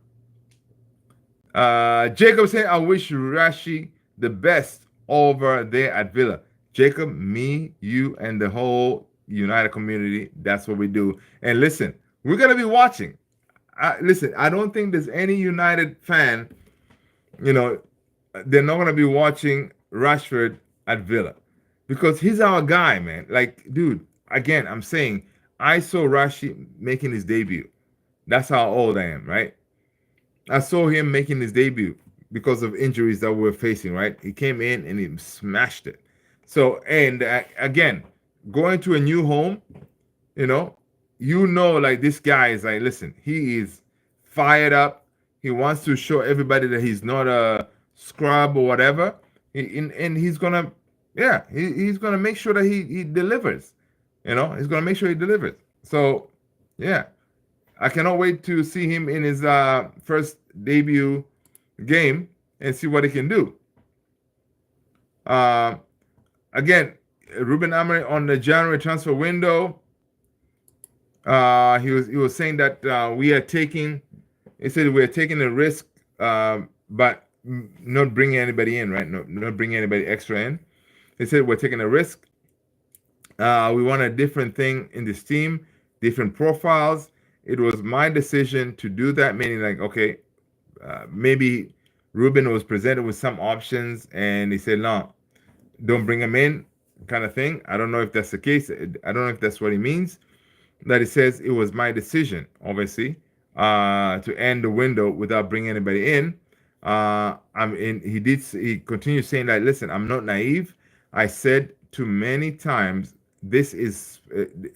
right. Jacob said, "I wish Rashi the best over there at Villa. Jacob, me, you, and the whole United community. That's what we do. And listen, we're gonna be watching. Listen, I don't think there's any United fan, you know, they're not gonna be watching Rashford at Villa because he's our guy, man. Like, dude, again, I'm saying I saw Rashi making his debut. That's how old I am, right? I saw him making his debut because of injuries that we were facing, right? He came in and he smashed it. So, and again, going to a new home, you know, like this guy is like, listen, he is fired up. He wants to show everybody that he's not a scrub or whatever. And he's gonna, yeah, he's gonna make sure that he delivers. You know, he's gonna make sure he delivers. So, yeah, I cannot wait to see him in his first debut game and see what he can do. Uh, Again, Ruben Amorim on the January transfer window. He was saying that we are taking. He said we are taking a risk, but not bringing anybody in, right? Not bringing anybody extra in. He said we're taking a risk. We want a different thing in this team, different profiles. It was my decision to do that, meaning like, okay, maybe Ruben was presented with some options and he said, no, don't bring him in, kind of thing. I don't know if that's the case. I don't know if that's what he means. That he says it was my decision, obviously, to end the window without bringing anybody in. He continued saying that, listen, I'm not naive. I said too many times, this is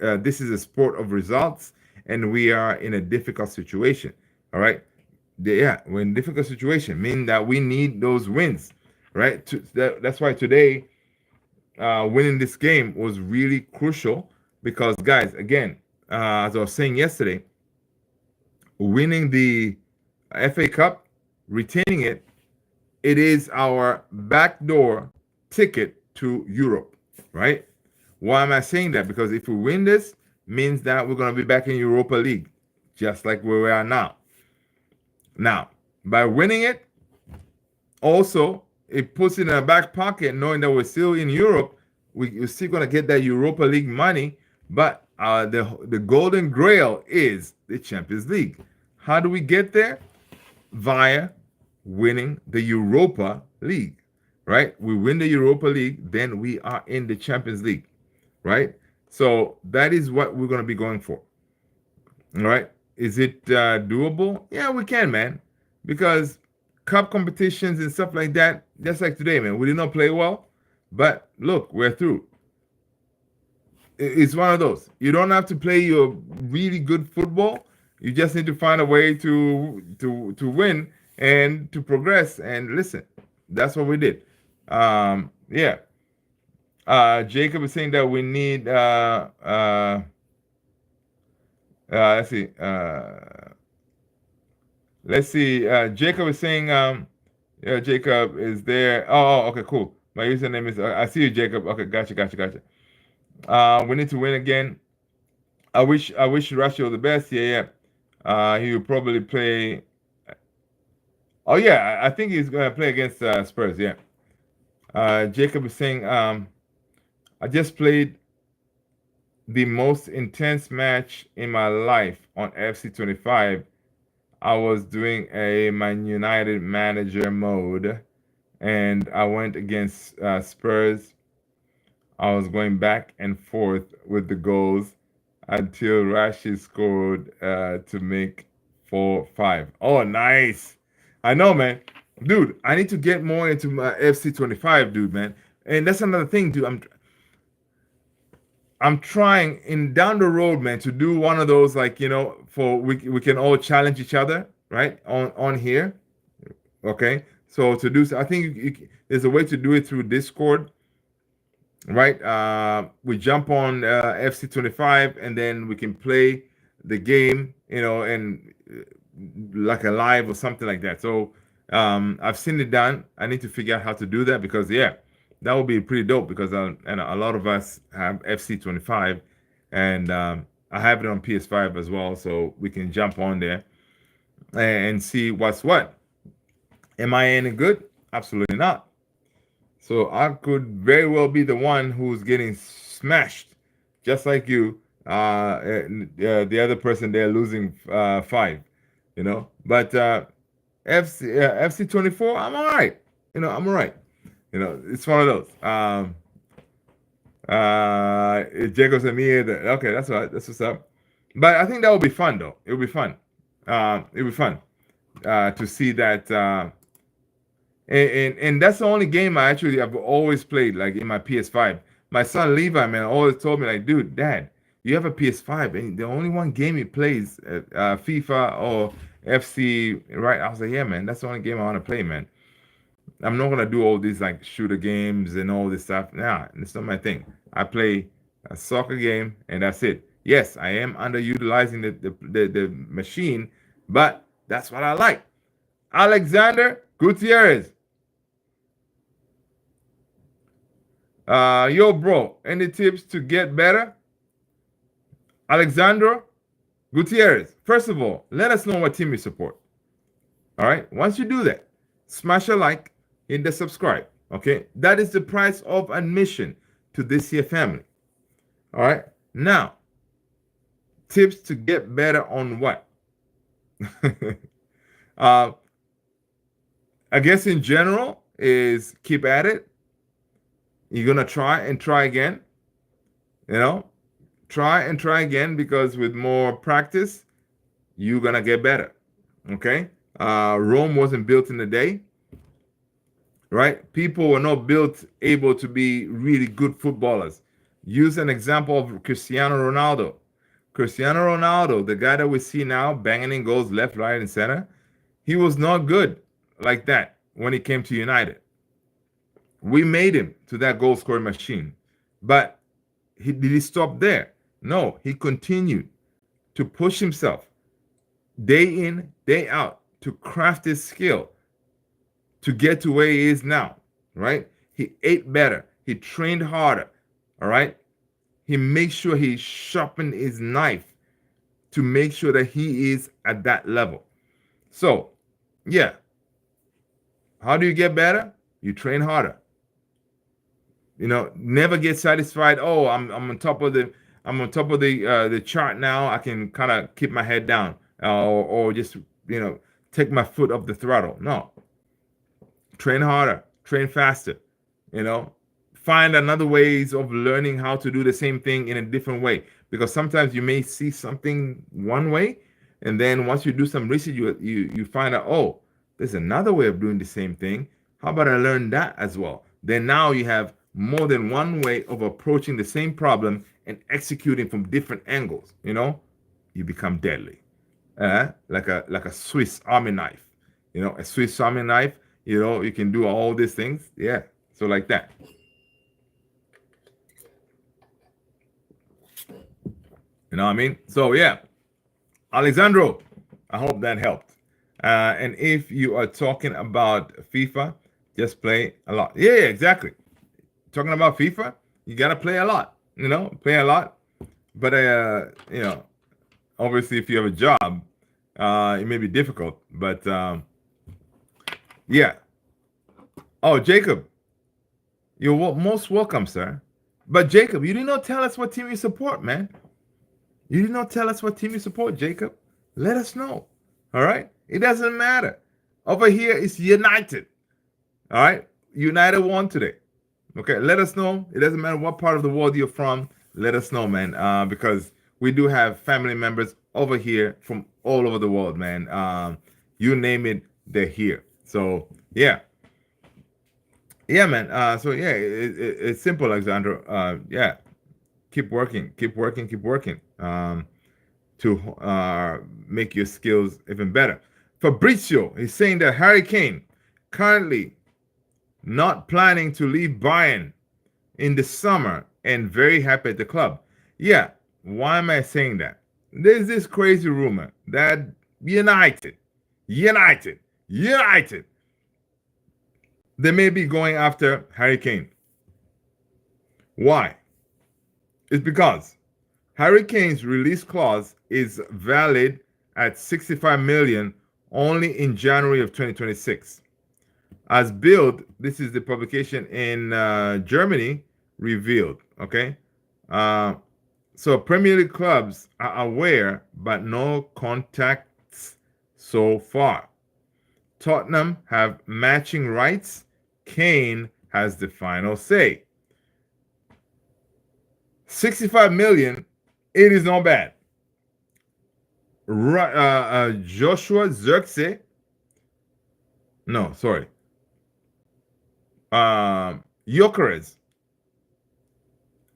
a sport of results, and we are in a difficult situation. All right, yeah, we're in a difficult situation, meaning that we need those wins, right? That's why today, winning this game was really crucial because, guys, again, as I was saying yesterday, winning the FA Cup, retaining it, it is our backdoor ticket to Europe, right? Why am I saying that? Because if we win this, means that we're going to be back in Europa League, just like where we are now. Now, by winning it, also, it puts it in our back pocket, knowing that we're still in Europe. We're still going to get that Europa League money, but the golden grail is the Champions League. How do we get there? Via winning the Europa League, right? We win the Europa League, then we are in the Champions League, right? So that is what we're going to be going for. All right. Is it doable? Yeah, we can, man. Because cup competitions and stuff like that, just like today, man, we did not play well, but look, we're through. It's one of those. You don't have to play your really good football. You just need to find a way to win and to progress. And listen, that's what we did. Yeah. Jacob is saying that we need. Let's see. Let's see. Jacob is saying. Yeah, Jacob is there. Oh, okay, cool. My username is. I see you, Jacob. Okay, gotcha. We need to win again. I wish Russia the best. Yeah. He will probably play. Oh yeah, I think he's gonna play against Spurs. Yeah. Jacob is saying, I just played the most intense match in my life on FC25. I was doing a Man United manager mode, and I went against Spurs. I was going back and forth with the goals until Rashid scored to make 4-5. Oh, nice. I know, man. Dude, I need to get more into my FC25, dude, man. And that's another thing, dude. I'm trying in down the road, man, to do one of those, like, for we can all challenge each other, right? On here. Okay. So to do so, I think there's a way to do it through Discord, right? We jump on FC25 and then we can play the game, and like a live or something like that. So I've seen it done. I need to figure out how to do that because, yeah, that would be pretty dope because and a lot of us have FC25 and I have it on PS5 as well. So we can jump on there and see what's what. Am I any good? Absolutely not. So I could very well be the one who's getting smashed, just like you. The other person they're losing five, But FC 24, I'm all right. I'm all right. It's one of those. Jacob said me. Okay, that's all right. That's what's up. But I think that will be fun, though. It'll be fun. It'll be fun to see that. And that's the only game I've always played, like in my PS5. My son Levi, man, always told me, like, dude, Dad, you have a PS5, and the only one game he plays, FIFA or FC, right? I was like, yeah, man, that's the only game I want to play, man. I'm not gonna do all these like shooter games and all this stuff. Nah, it's not my thing. I play a soccer game and that's it. Yes, I am underutilizing the machine, but that's what I like. Alexander Gutierrez. Yo, bro, any tips to get better? Alexandro Gutierrez. First of all, let us know what team you support. All right. Once you do that, smash a like, hit the subscribe. Okay. That is the price of admission to this here family. All right. Now, tips to get better on what? I guess in general is keep at it. You're gonna try and try again. Try and try again because with more practice, you're gonna get better. Okay. Rome wasn't built in a day, right? People were not built able to be really good footballers. Use an example of Cristiano Ronaldo. Cristiano Ronaldo, the guy that we see now banging in goals left, right, and center, he was not good like that when he came to United. We made him to that goal scoring machine. But did he stop there? No, he continued to push himself day in, day out to craft his skill to get to where he is now, right? He ate better. He trained harder, all right? He makes sure he sharpened his knife to make sure that he is at that level. So, yeah. How do you get better? You train harder. Never get satisfied. Oh, I'm on top of the chart now. I can kind of keep my head down, or just take my foot off the throttle. No, train harder, train faster. Find another ways of learning how to do the same thing in a different way. Because sometimes you may see something one way, and then once you do some research, you find out, oh, there's another way of doing the same thing. How about I learn that as well? Then now you have more than one way of approaching the same problem and executing from different angles. You become deadly, like a Swiss Army knife. A Swiss Army knife. You can do all these things. Yeah, so like that. You know what I mean? So yeah, Alexandro, I hope that helped. And if you are talking about FIFA, just play a lot. Yeah, exactly. Talking about FIFA, you gotta play a lot. Play a lot. But obviously, if you have a job, it may be difficult. But yeah. Oh, Jacob, you're most welcome, sir. But Jacob, you did not tell us what team you support, man. You did not tell us what team you support, Jacob. Let us know. All right? It doesn't matter. Over here, it's United. All right? United won today. Okay, let us know. It doesn't matter what part of the world you're from. Let us know, man. Because we do have family members over here from all over the world, man. You name it, they're here. So yeah, yeah, man. So yeah, it's simple, Alexandra. Yeah, keep working, keep working, keep working. To make your skills even better. Fabrizio is saying that Harry Kane currently not planning to leave Bayern in the summer and very happy at the club. Yeah, why am I saying that? There's this crazy rumor that United, they may be going after Harry Kane. Why? It's because Harry Kane's release clause is valid at 65 million only in January of 2026. As Bild, this is the publication in Germany, revealed. Okay. Uh, so Premier League clubs are aware, but no contacts so far. Tottenham have matching rights. Kane has the final say. 65 million, it is not bad. Joshua Zirkzee, no, sorry. Gyökeres.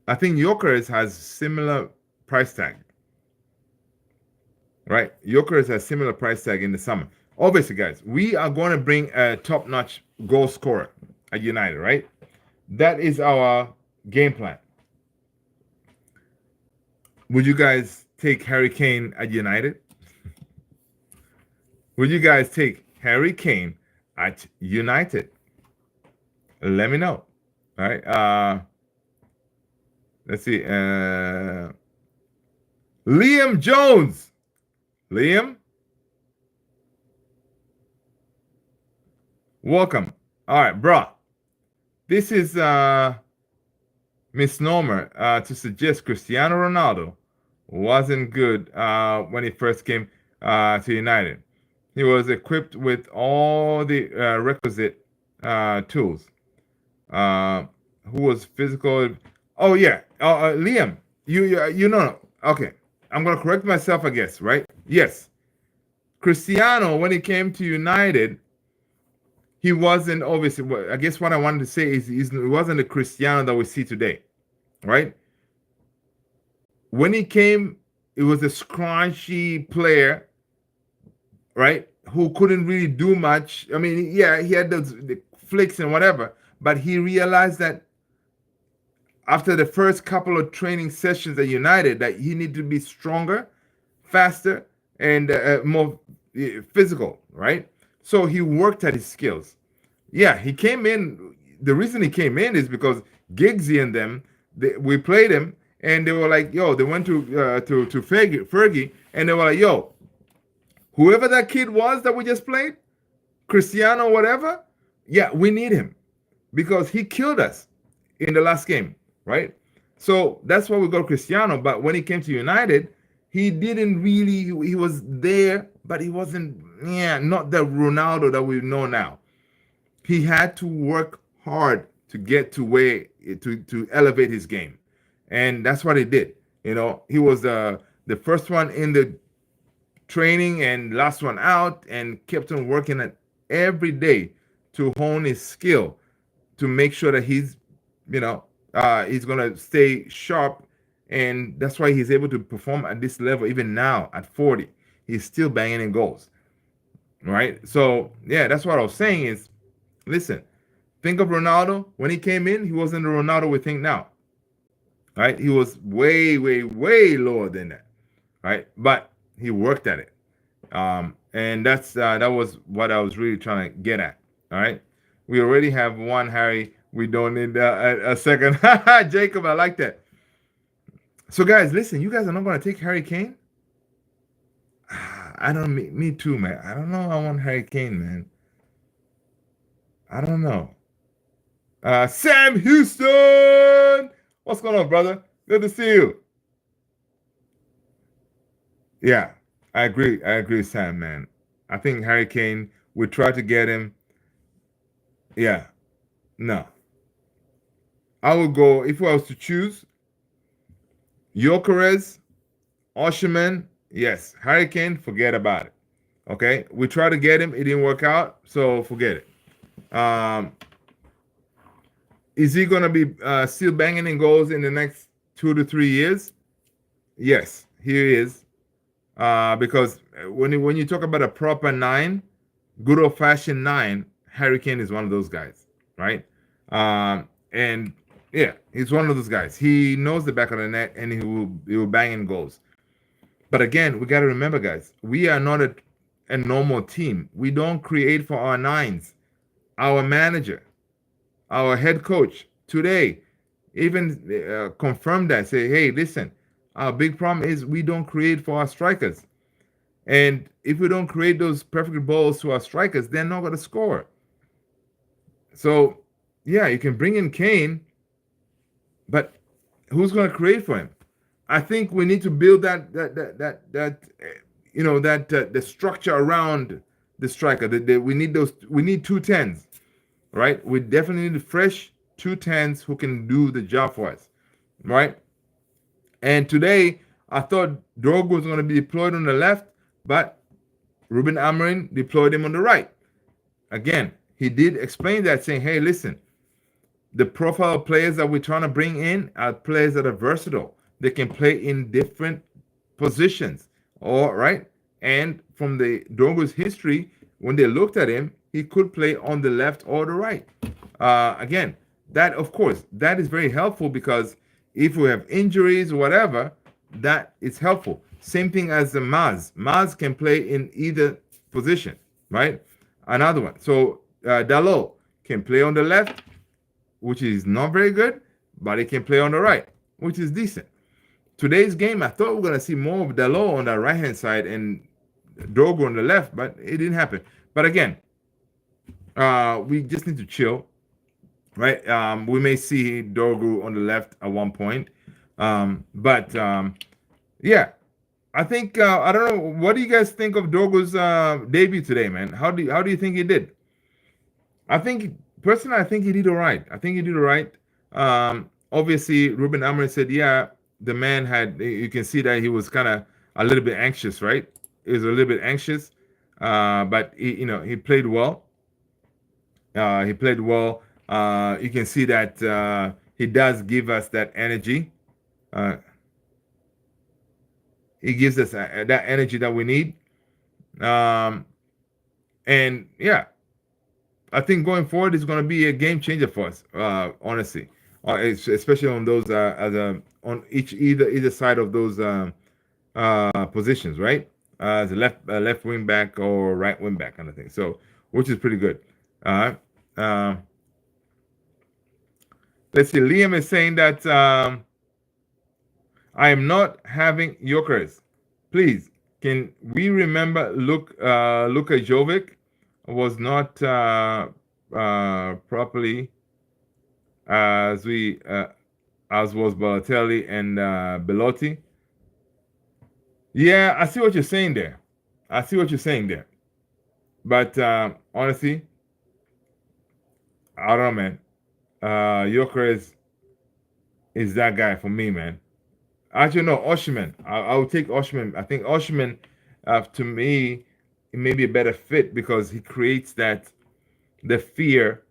I think Gyökeres has similar price tag. Right? Gyökeres has similar price tag in the summer. Obviously, guys, we are going to bring a top-notch goal scorer at United, right? That is our game plan. Would you guys take Harry Kane at United? Would you guys take Harry Kane at United? Let me know. All right. Let's see. Liam Jones. Liam, welcome. All right, bro. This is misnomer to suggest Cristiano Ronaldo wasn't good when he first came to United. He was equipped with all the requisite tools. Who was physical? Oh yeah, Liam. You know. Okay, I'm gonna correct myself. I guess right. Yes, Cristiano when he came to United, he wasn't obviously. I guess what I wanted to say is he wasn't the Cristiano that we see today, right? When he came, it was a scrunchy player, right? Who couldn't really do much. I mean, yeah, he had the flicks and whatever, but he realized that after the first couple of training sessions at United that he needed to be stronger, faster, and more physical, right? So he worked at his skills. Yeah, he came in. The reason he came in is because Giggsy and them, we played him, and they were like, "Yo," they went to Fergie, and they were like, "Yo, whoever that kid was that we just played, Cristiano, whatever, yeah, we need him because he killed us in the last game, right?" So that's why we got Cristiano. But when he came to United, he didn't really. He was there, but he wasn't. Yeah, not the Ronaldo that we know now. He had to work hard to get to where to elevate his game, and that's what he did. You know, he was the first one in the training and last one out, and kept on working at every day to hone his skill to make sure that he's gonna stay sharp, and that's why he's able to perform at this level even now at 40. He's still banging in goals, right? So yeah, that's what I was saying is, listen, think of Ronaldo when he came in. He wasn't the Ronaldo we think now, right? He was way, way, way lower than that, right? But he worked at it, and that was what I was really trying to get at. All right, we already have one Harry. We don't need a second. Jacob, I like that. So guys, listen, you guys are not going to take Harry Kane. I don't. Me too, man. I don't know. I want Harry Kane, man. I don't know. Sam Houston, what's going on, brother? Good to see you. Yeah, I agree. I agree, Sam, man. I think Harry Kane. We tried to get him. Yeah, no. I would go if I was to choose. Gyökeres, Osherman, yes. Harry Kane, forget about it. Okay, we tried to get him. It didn't work out, so forget it. Is he going to be still banging in goals in the next 2 to 3 years? Yes, he is. Because when you talk about a proper nine, good old fashioned nine, Harry Kane is one of those guys, right? And yeah, he's one of those guys. He knows the back of the net, and he will bang in goals. But again, we got to remember, guys, we are not a normal team. We don't create for our nines. Our manager, our head coach today even confirmed that. Say, hey, listen, our big problem is we don't create for our strikers. And if we don't create those perfect balls to our strikers, they're not going to score. So yeah, you can bring in Kane, but who's going to create for him? I think we need to build the structure around the striker. We need those. We need two tens, right? We definitely need fresh two tens who can do the job for us, right? And today I thought Drogo was going to be deployed on the left, but Ruben Amorim deployed him on the right. Again, he did explain that, saying, "Hey, listen, the profile of players that we're trying to bring in are players that are versatile. They can play in different positions. All right. And from the Drogo's history, when they looked at him, he could play on the left or the right. Again, that of course that is very helpful because if we have injuries or whatever, that is helpful. Same thing as the Maz. Maz can play in either position, right? Another one. So Dalot can play on the left, which is not very good, but he can play on the right, which is decent. Today's game, I thought we were going to see more of Dalot on the right hand side and Drogo on the left, but it didn't happen. But again, we just need to chill, right? We may see Drogo on the left at one point, but yeah, I think I don't know. What do you guys think of Drogo's debut today, man? How do you think he did? I think personally, I think he did all right. I think he did all right. Obviously, Ruben Amorim said, yeah, the man had. You can see that he was kind of a little bit anxious, right? He was a little bit anxious, but he played well. He played well. You can see that he does give us that energy. Uh, he gives us that energy that we need. Um, and yeah, I think going forward is going to be a game changer for us. Honestly, especially on those on either side of those positions, right? As a left wing back or right wing back kind of thing. So, which is pretty good. Uh, let's see. Liam is saying that I am not having Jokers. Please, can we remember Luka Jovic was not properly as was Balotelli and Belotti. Yeah, I see what you're saying there. I see what you're saying there. But honestly, I don't know, man. Joker is that guy for me, man. Actually, no, Oshman. I would take Oshman. I think Oshman, to me, it may be a better fit because he creates the fear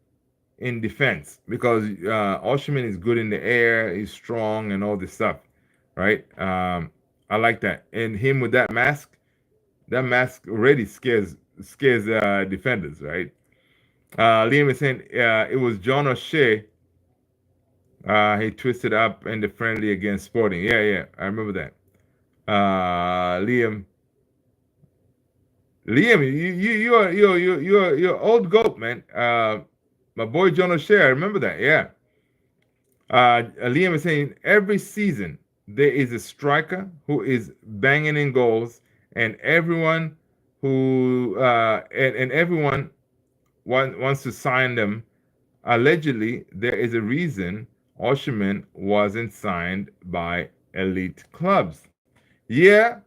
in defense. Because Oshman is good in the air, he's strong, and all this stuff, right? I like that. And him with that mask already scares defenders, right? Liam is saying it was John O'Shea. He twisted up in the friendly against Sporting. Yeah, I remember that. Liam, you're old goat, man. My boy John O'Shea, I remember that. Yeah. Liam is saying every season there is a striker who is banging in goals, and everyone and everyone wants to sign them. Allegedly, there is a reason Osherman wasn't signed by elite clubs. Yeah,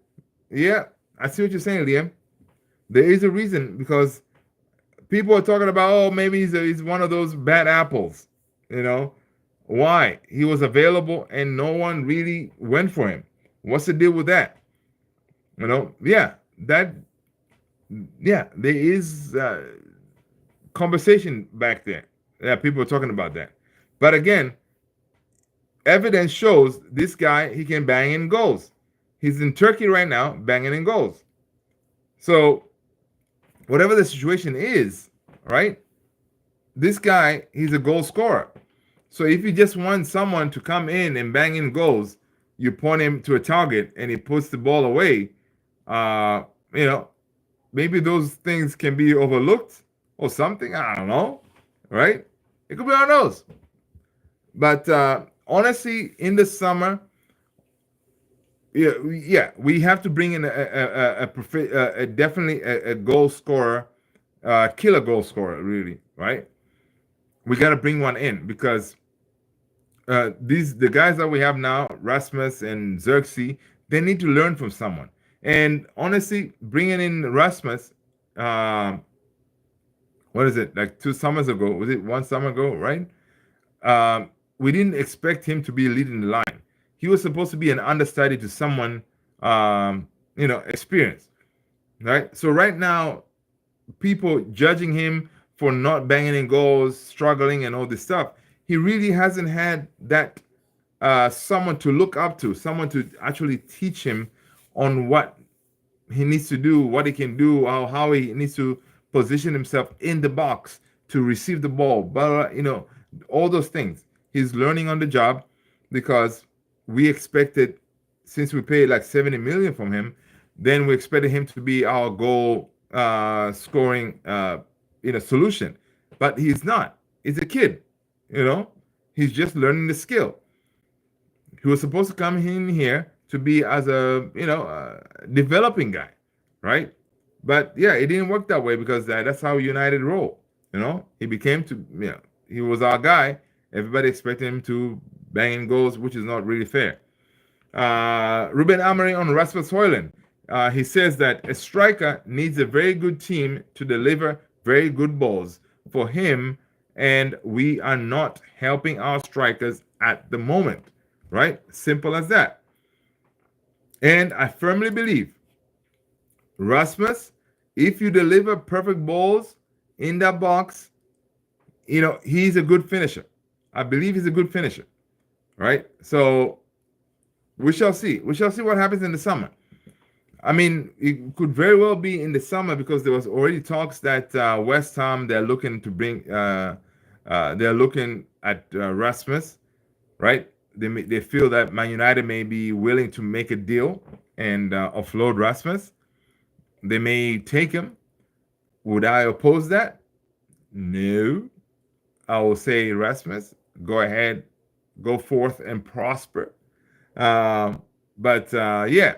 yeah, I see what you're saying, Liam. There is a reason because people are talking about, oh, maybe he's one of those bad apples. You know, why? He was available and no one really went for him. What's the deal with that? Yeah, there is conversation back there. Yeah, people are talking about that. But again, evidence shows this guy, he can bang in goals. He's in Turkey right now, banging in goals. So, whatever the situation is, right? This guy, he's a goal scorer. So, if you just want someone to come in and bang in goals, you point him to a target and he puts the ball away. Maybe those things can be overlooked or something. I don't know, right? It could be on those. But honestly, in the summer, we have to bring in definitely a goal scorer, killer goal scorer, really, right? we got to bring one in because the guys that we have now, Rasmus and Xerxes, they need to learn from someone. And honestly, bringing in Rasmus, um, what is it, like 2 summers ago? Was it 1 summer ago, right? We didn't expect him to be leading the line. He was supposed to be an understudy to someone, experienced, right? So right now, people judging him for not banging in goals, struggling, and all this stuff. He really hasn't had that someone to look up to, someone to actually teach him on what he needs to do, what he can do, how he needs to position himself in the box to receive the ball, but all those things. He's learning on the job because we expected, since we paid like 70 million from him, then we expected him to be our goal scoring solution. But he's not. He's a kid, He's just learning the skill. He was supposed to come in here to be as a developing guy, right? But yeah, it didn't work that way because that's how United roll. He became he was our guy. Everybody expected him to bang in goals, which is not really fair. Ruben Amorim on Rasmus Højlund. He says that a striker needs a very good team to deliver very good balls for him, and we are not helping our strikers at the moment. Right? Simple as that. And I firmly believe, Rasmus, if you deliver perfect balls in that box, he's a good finisher. I believe he's a good finisher. Right? So we shall see. We shall see what happens in the summer. I mean, it could very well be in the summer because there was already talks that West Ham, they're looking to bring, they're looking at Rasmus, right? They feel that Man United may be willing to make a deal and offload Rasmus. They may take him. Would I oppose that? No. I will say, Rasmus, go ahead, go forth and prosper. But yeah,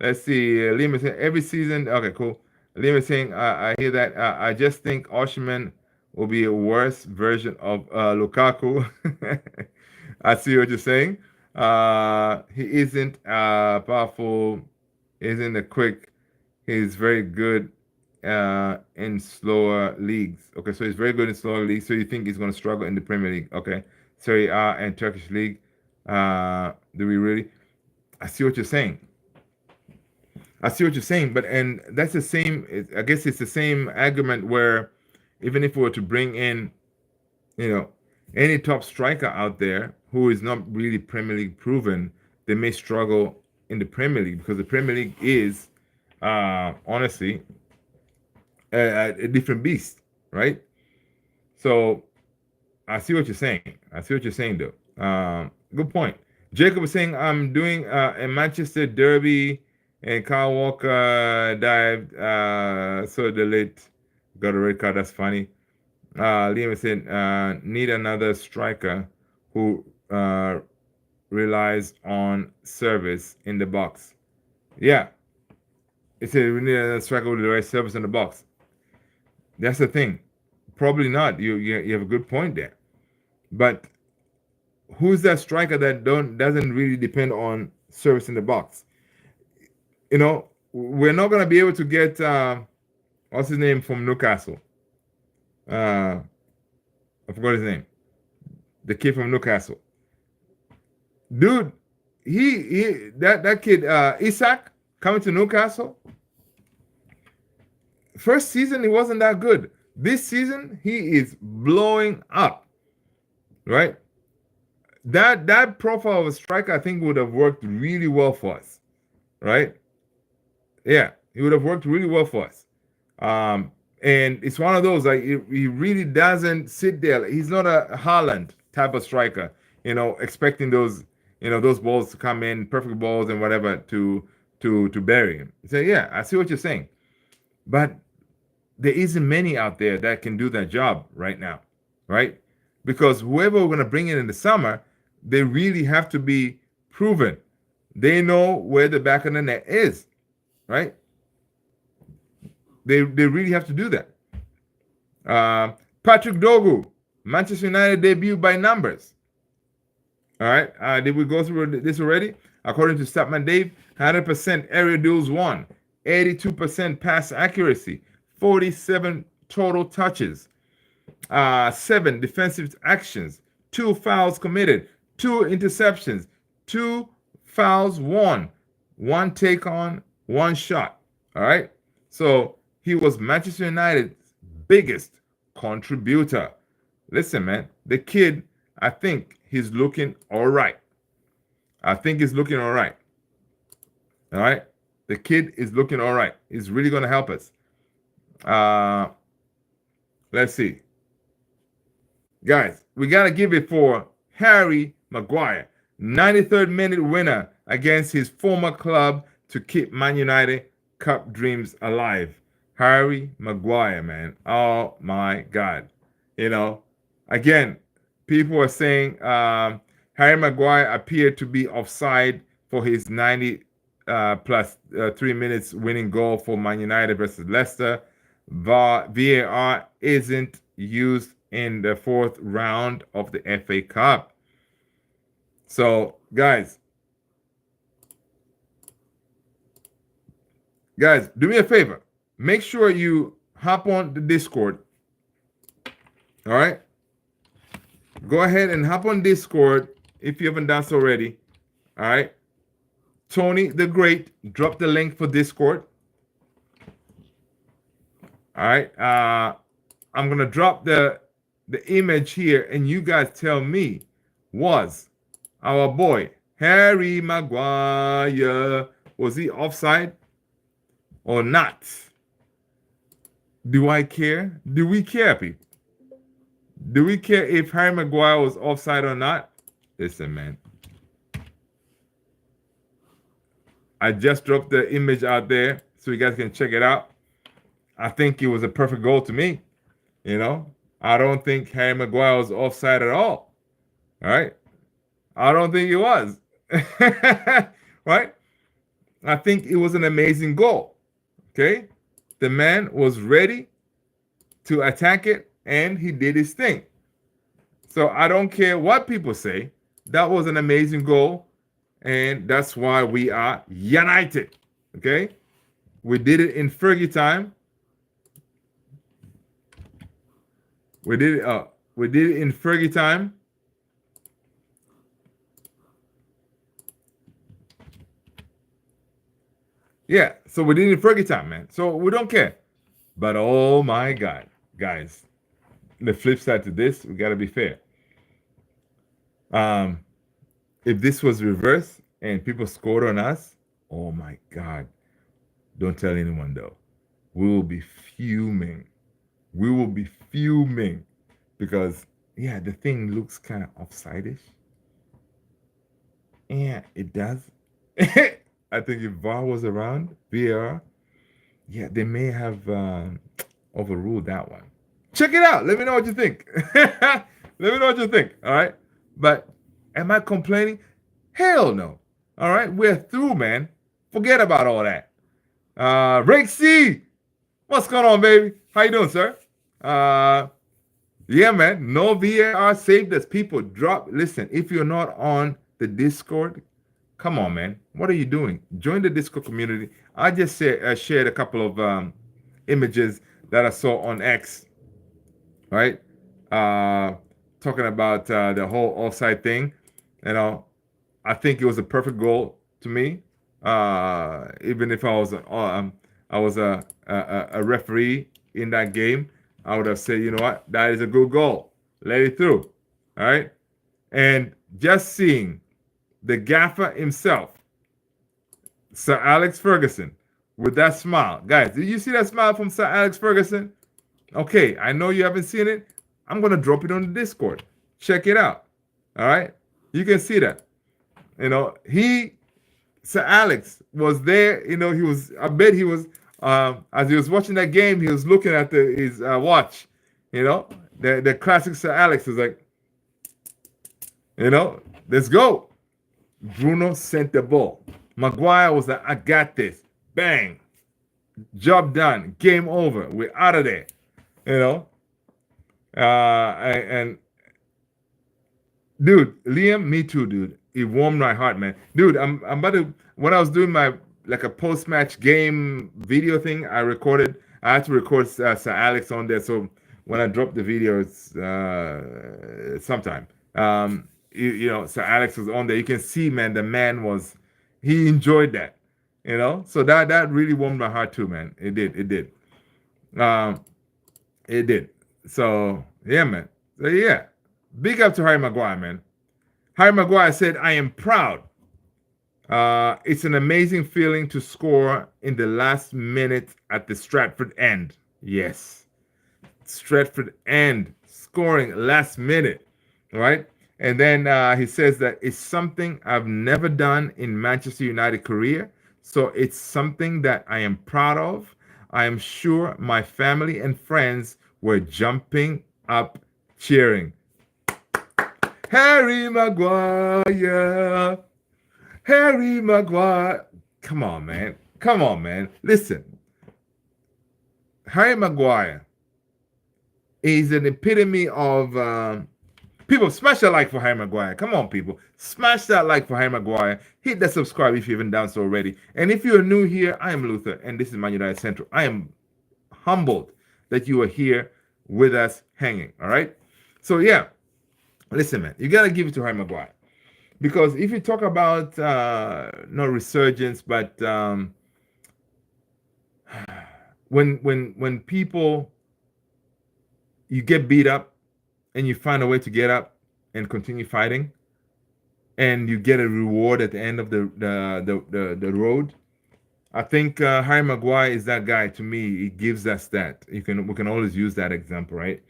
let's see. Liam is saying every season. Okay, cool. Liam is saying, I hear that. I just think Osimhen will be a worse version of Lukaku. I see what you're saying. He isn't powerful, isn't a quick. He's very good in slower leagues. Okay, so he's very good in slower leagues. So you think he's going to struggle in the Premier League? Okay, Serie A and Turkish league. Do we really? I see what you're saying. I see what you're saying, but and that's the same. I guess it's the same argument where even if we were to bring in, any top striker out there who is not really Premier League proven, they may struggle in the Premier League because the Premier League is, honestly, a different beast, right? So I see what you're saying. I see what you're saying, though. Good point. Jacob was saying, I'm doing a Manchester derby and Kyle Walker dived, so the late got a red card. That's funny. Liam said, need another striker who relies on service in the box. Yeah. It said we need another striker with the right service in the box. That's the thing. Probably not. You have a good point there. But who's that striker that doesn't really depend on service in the box? We're not gonna be able to get what's his name from Newcastle. I forgot his name. The kid from Newcastle. Dude, that kid, Isak, coming to Newcastle. First season, he wasn't that good. This season, he is blowing up. Right? That profile of a striker, I think, would have worked really well for us. Right? Yeah, he would have worked really well for us. And it's one of those, like, he really doesn't sit there. He's not a Haaland type of striker, expecting those balls to come in, perfect balls and whatever to bury him. So yeah, I see what you're saying. But there isn't many out there that can do that job right now, right? Because whoever we're going to bring in the summer, they really have to be proven. They know where the back of the net is, right? They really have to do that. Patrick Dogu, Manchester United debut by numbers. All right. Did we go through this already? According to Statman Dave, 100% aerial duels won, 82% pass accuracy, 47 total touches, 7 defensive actions, 2 fouls committed, 2 interceptions, 2 fouls won, 1 take on, 1 shot. All right. So he was Manchester United's biggest contributor. Listen, man, the kid, I think he's looking all right. I think he's looking all right. All right. The kid is looking all right. He's really going to help us. Let's see. Guys, we got to give it for Harry Maguire. 93rd minute winner against his former club to keep Man United Cup dreams alive. Harry Maguire, man. Oh, my God. You know, again, people are saying Harry Maguire appeared to be offside for his 90 plus 3 minutes winning goal for Man United versus Leicester. VAR isn't used in the 4th round of the FA Cup. So, guys, do me a favor. Make sure you hop on the Discord. All right? Go ahead and hop on Discord if you haven't done so already. All right? Tony the Great dropped the link for Discord. All right? I'm going to drop the image here, and you guys tell me, was our boy Harry Maguire, was he offside or not? Do I care? Do we care, people? Do we care if Harry Maguire was offside or not? Listen, man. I just dropped the image out there so you guys can check it out. I think it was a perfect goal to me. You know, I don't think Harry Maguire was offside at all. All right. I don't think he was. Right? I think it was an amazing goal. Okay. The man was ready to attack it, and he did his thing. So I don't care what people say. That was an amazing goal, and that's why we are united. Okay? We did it in Fergie time. We did it in Fergie time. Yeah, so we did it in Fergie time, man. So we don't care. But oh my God, guys, the flip side to this, we gotta be fair. If this was reversed and people scored on us, oh my God, don't tell anyone though. We will be fuming. We will be fuming because yeah, the thing looks kind of offside-ish. Yeah, it does. I think if VAR was around, VAR, yeah, they may have overruled that one. Check it out. Let me know what you think. Let me know what you think. All right. But am I complaining? Hell no. All right. We're through, man. Forget about all that. Rick C, what's going on, baby? How you doing, sir? Yeah, man. No VAR saved us. People drop. Listen, if you're not on the Discord, come on, man. What are you doing? Join the Discord community. I just shared a couple of images that I saw on X, right? Talking about the whole offside thing. You know, I think it was a perfect goal to me. Even if I was a referee in that game, I would have said, you know what, that is a good goal. Let it through. All right. And just seeing the gaffer himself, Sir Alex Ferguson, with that smile. Guys, did you see that smile from Sir Alex Ferguson? Okay, I know you haven't seen it. I'm going to drop it on the Discord. Check it out. All right? You can see that. You know, Sir Alex was there. You know, I bet he was, as he was watching that game, he was looking at his watch. You know, the classic Sir Alex was like, you know, let's go. Bruno sent the ball. Maguire was like, I got this. Bang. Job done. Game over. We're out of there. You know? And dude, Liam, me too, dude. It warmed my heart, man. Dude, I'm about to when I was doing my like a post match game video thing, I recorded. I had to record Sir Alex on there, so when I drop the videos sometime, Sir Alex was on there. You can see, man, the man was he enjoyed that, So that really warmed my heart too, man. It did, um, it did. So yeah, man. So yeah, big up to Harry Maguire, man. Harry Maguire said, I am proud. It's an amazing feeling to score in the last minute at the Stratford end. Yes. Stratford end, scoring last minute. Right? And then he says that it's something I've never done in Manchester United career. So it's something that I am proud of. I am sure my family and friends were jumping up cheering. Harry Maguire. Harry Maguire. Come on, man. Come on, man. Listen. Harry Maguire is an epitome of people. Smash that like for Harry Maguire. Come on, people. Smash that like for Harry Maguire. Hit that subscribe if you haven't done so already. And if you're new here, I am Luther, and this is Man United Central. I am humbled that you are here with us hanging. All right. So yeah. Listen, man, you gotta give it to Harry Maguire because if you talk about not resurgence, but when people you get beat up and you find a way to get up and continue fighting, and you get a reward at the end of the road. I think Harry Maguire is that guy. To me, he gives us that. We can always use that example, right?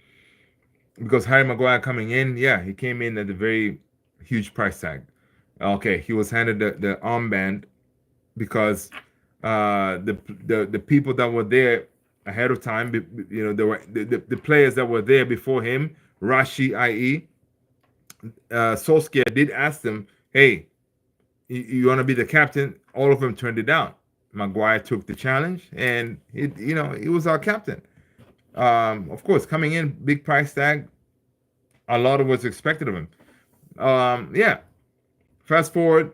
Because Harry Maguire coming in, yeah, he came in at a very huge price tag. Okay, he was handed the armband because the people that were there ahead of time, there were the players that were there before him, Rashi, i.e., Solskjaer did ask them, hey, you want to be the captain? All of them turned it down. Maguire took the challenge, and he was our captain. Of course, coming in, big price tag. A lot of what's expected of him. Yeah. Fast forward,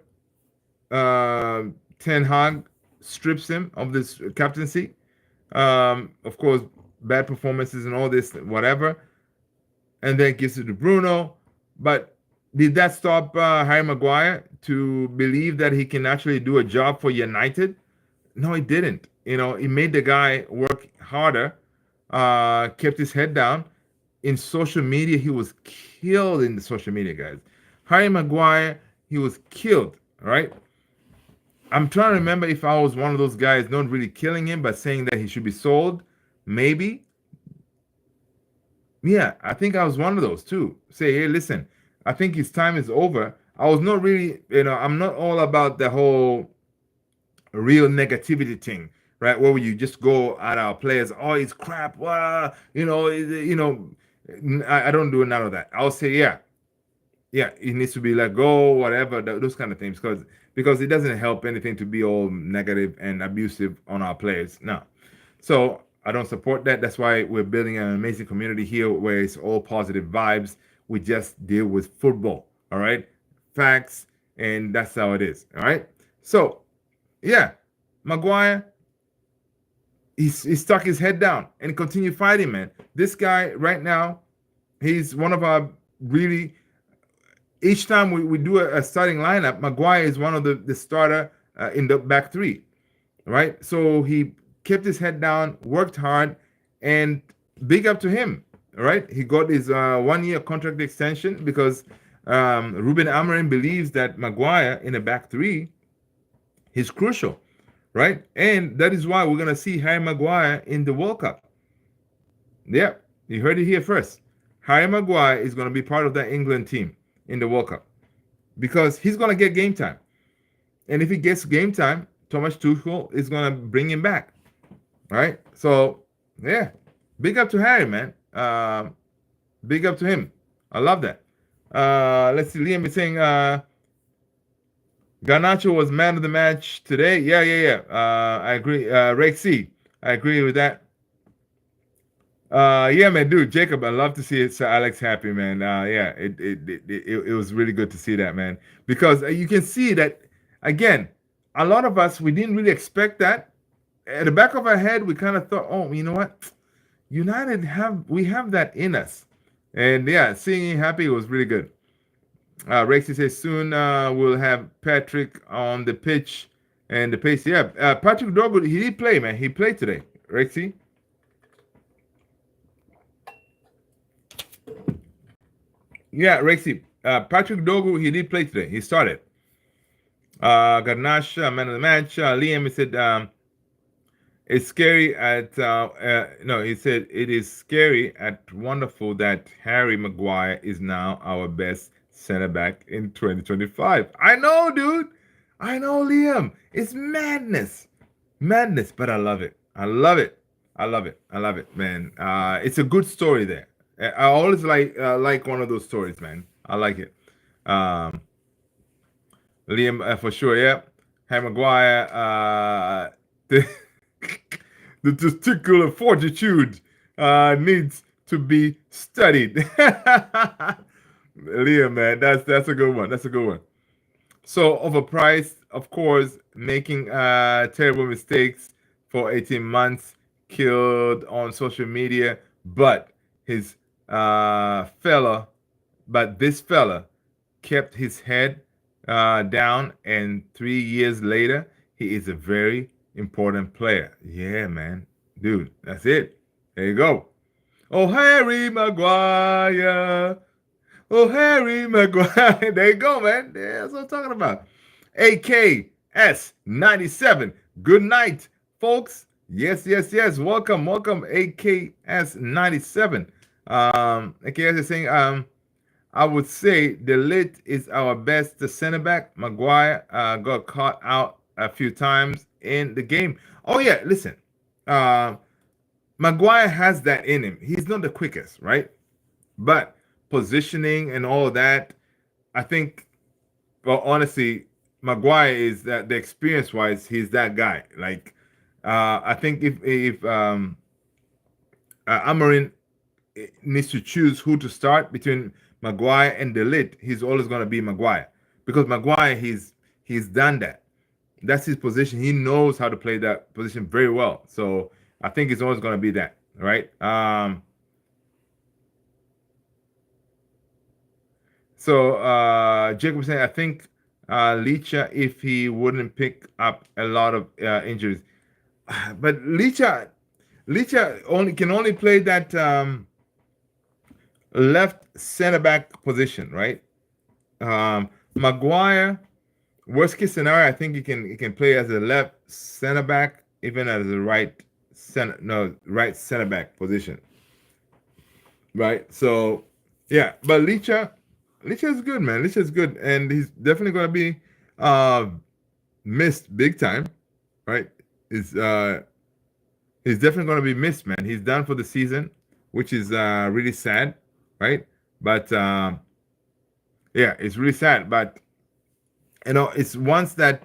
Ten Hag strips him of this captaincy. Of course, bad performances and all this, whatever, and then gives it to Bruno. But did that stop Harry Maguire to believe that he can actually do a job for United? No, it didn't. It made the guy work harder, kept his head down. In social media, he was killed in the social media, guys. Harry Maguire, he was killed, right? I'm trying to remember if I was one of those guys not really killing him, but saying that he should be sold. Maybe. Yeah, I think I was one of those too. Say, hey, listen, I think his time is over. I was not really, I'm not all about the whole real negativity thing, right? Where you just go at our players, oh, it's crap. I don't do none of that. I'll say, yeah, it needs to be let go, whatever, those kind of things, because it doesn't help anything to be all negative and abusive on our players. No. So I don't support that. That's why we're building an amazing community here where it's all positive vibes. We just deal with football, all right? Facts, and that's how it is, all right? So, yeah, Maguire, he stuck his head down and continued fighting, man. This guy right now, he's one of our really. Each time we do a starting lineup, Maguire is one of the starter in the back three, right? So he kept his head down, worked hard, and big up to him, right? He got his 1-year contract extension because Ruben Amorim believes that Maguire in the back three is crucial, right? And that is why we're going to see Harry Maguire in the World Cup. Yeah, you heard it here first. Harry Maguire is going to be part of that England team in the World Cup because he's going to get game time. And if he gets game time, Thomas Tuchel is going to bring him back. Right? So, yeah. Big up to Harry, man. Big up to him. I love that. Let's see. Liam is saying Garnacho was man of the match today. Yeah. I agree. Rexy, I agree with that. Yeah, man, dude, Jacob, I love to see Sir Alex happy, man. Yeah, it was really good to see that, man, because you can see that again. A lot of us we didn't really expect that. At the back of our head, we kind of thought, oh, you know what, United have that in us, and yeah, seeing him happy was really good. Rexy says soon we'll have Patrick on the pitch and the pace. Yeah, Patrick Dorgood, he did play, man. He played today, Rexy. Yeah, Rexy. Patrick Dogu, he did play today. He started. Garnash, man of the match. Liam, he said, it's scary at, no, he said, it is scary at wonderful that Harry Maguire is now our best center back in 2025. I know, dude. I know, Liam. It's madness. Madness, but I love it. I love it. I love it. I love it, man. It's a good story there. I always like one of those stories, man. I like it. Um, Liam, for sure, yeah. Harry Maguire, the, the testicular fortitude needs to be studied. Liam, man, that's a good one. That's a good one. So overpriced, of course, making terrible mistakes for 18 months, killed on social media, but his fella, but this fella kept his head down, and 3 years later, he is a very important player. Yeah, man, dude, that's it. There you go. Oh, Harry Maguire. Oh, Harry Maguire. There you go, man. Yeah, that's what I'm talking about. AKS 97. Good night, folks. Yes, yes, yes. Welcome, welcome, AKS 97. AKS is saying, I would say the lit is our best center back. Maguire got caught out a few times in the game. Oh, yeah, listen. Uh, Maguire has that in him. He's not the quickest, right? But positioning and all of that, I think, well, honestly, Maguire is that the experience wise, he's that guy. Like, I think if Amarin needs to choose who to start between Maguire and Delit, he's always going to be Maguire because Maguire he's done that. That's his position. He knows how to play that position very well. So I think it's always going to be that, right? So Jacob was saying, I think Licha, if he wouldn't pick up a lot of injuries, but Licha only play that left center back position, right? Maguire, worst case scenario, I think he can play as a left center back, even as a right center back position, right? So yeah, but Licha is good, man. Licha is good, and he's definitely going to be missed big time, right? He's definitely going to be missed, man. He's done for the season, which is really sad, right? But yeah, it's really sad. But it's once that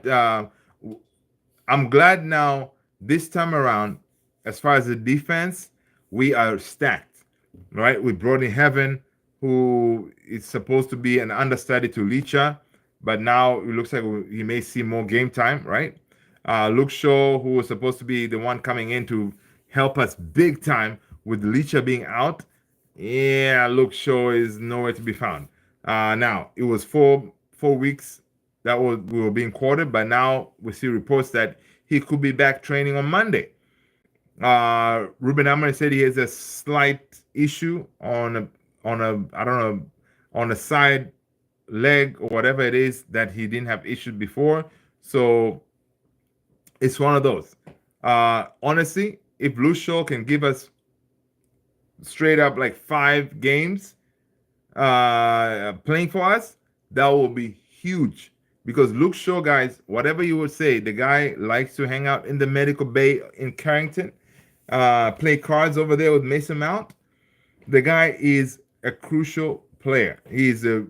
I'm glad now this time around, as far as the defense, we are stacked, right? We brought in Heaven, who is supposed to be an understudy to Licha, but now it looks like he may see more game time, right? Luke Shaw, who was supposed to be the one coming in to help us big time with Licha being out. Yeah, Luke Shaw is nowhere to be found. Now it was 4 weeks that we were being quartered, but now we see reports that he could be back training on Monday. Ruben Amorim said he has a slight issue on a I don't know, on a side leg or whatever it is that he didn't have issues before. So it's one of those. Honestly, if Luke Shaw can give us straight up like 5 games playing for us, that will be huge. Because Luke Shaw, guys, whatever you would say, the guy likes to hang out in the medical bay in Carrington, play cards over there with Mason Mount. The guy is a crucial player. He's a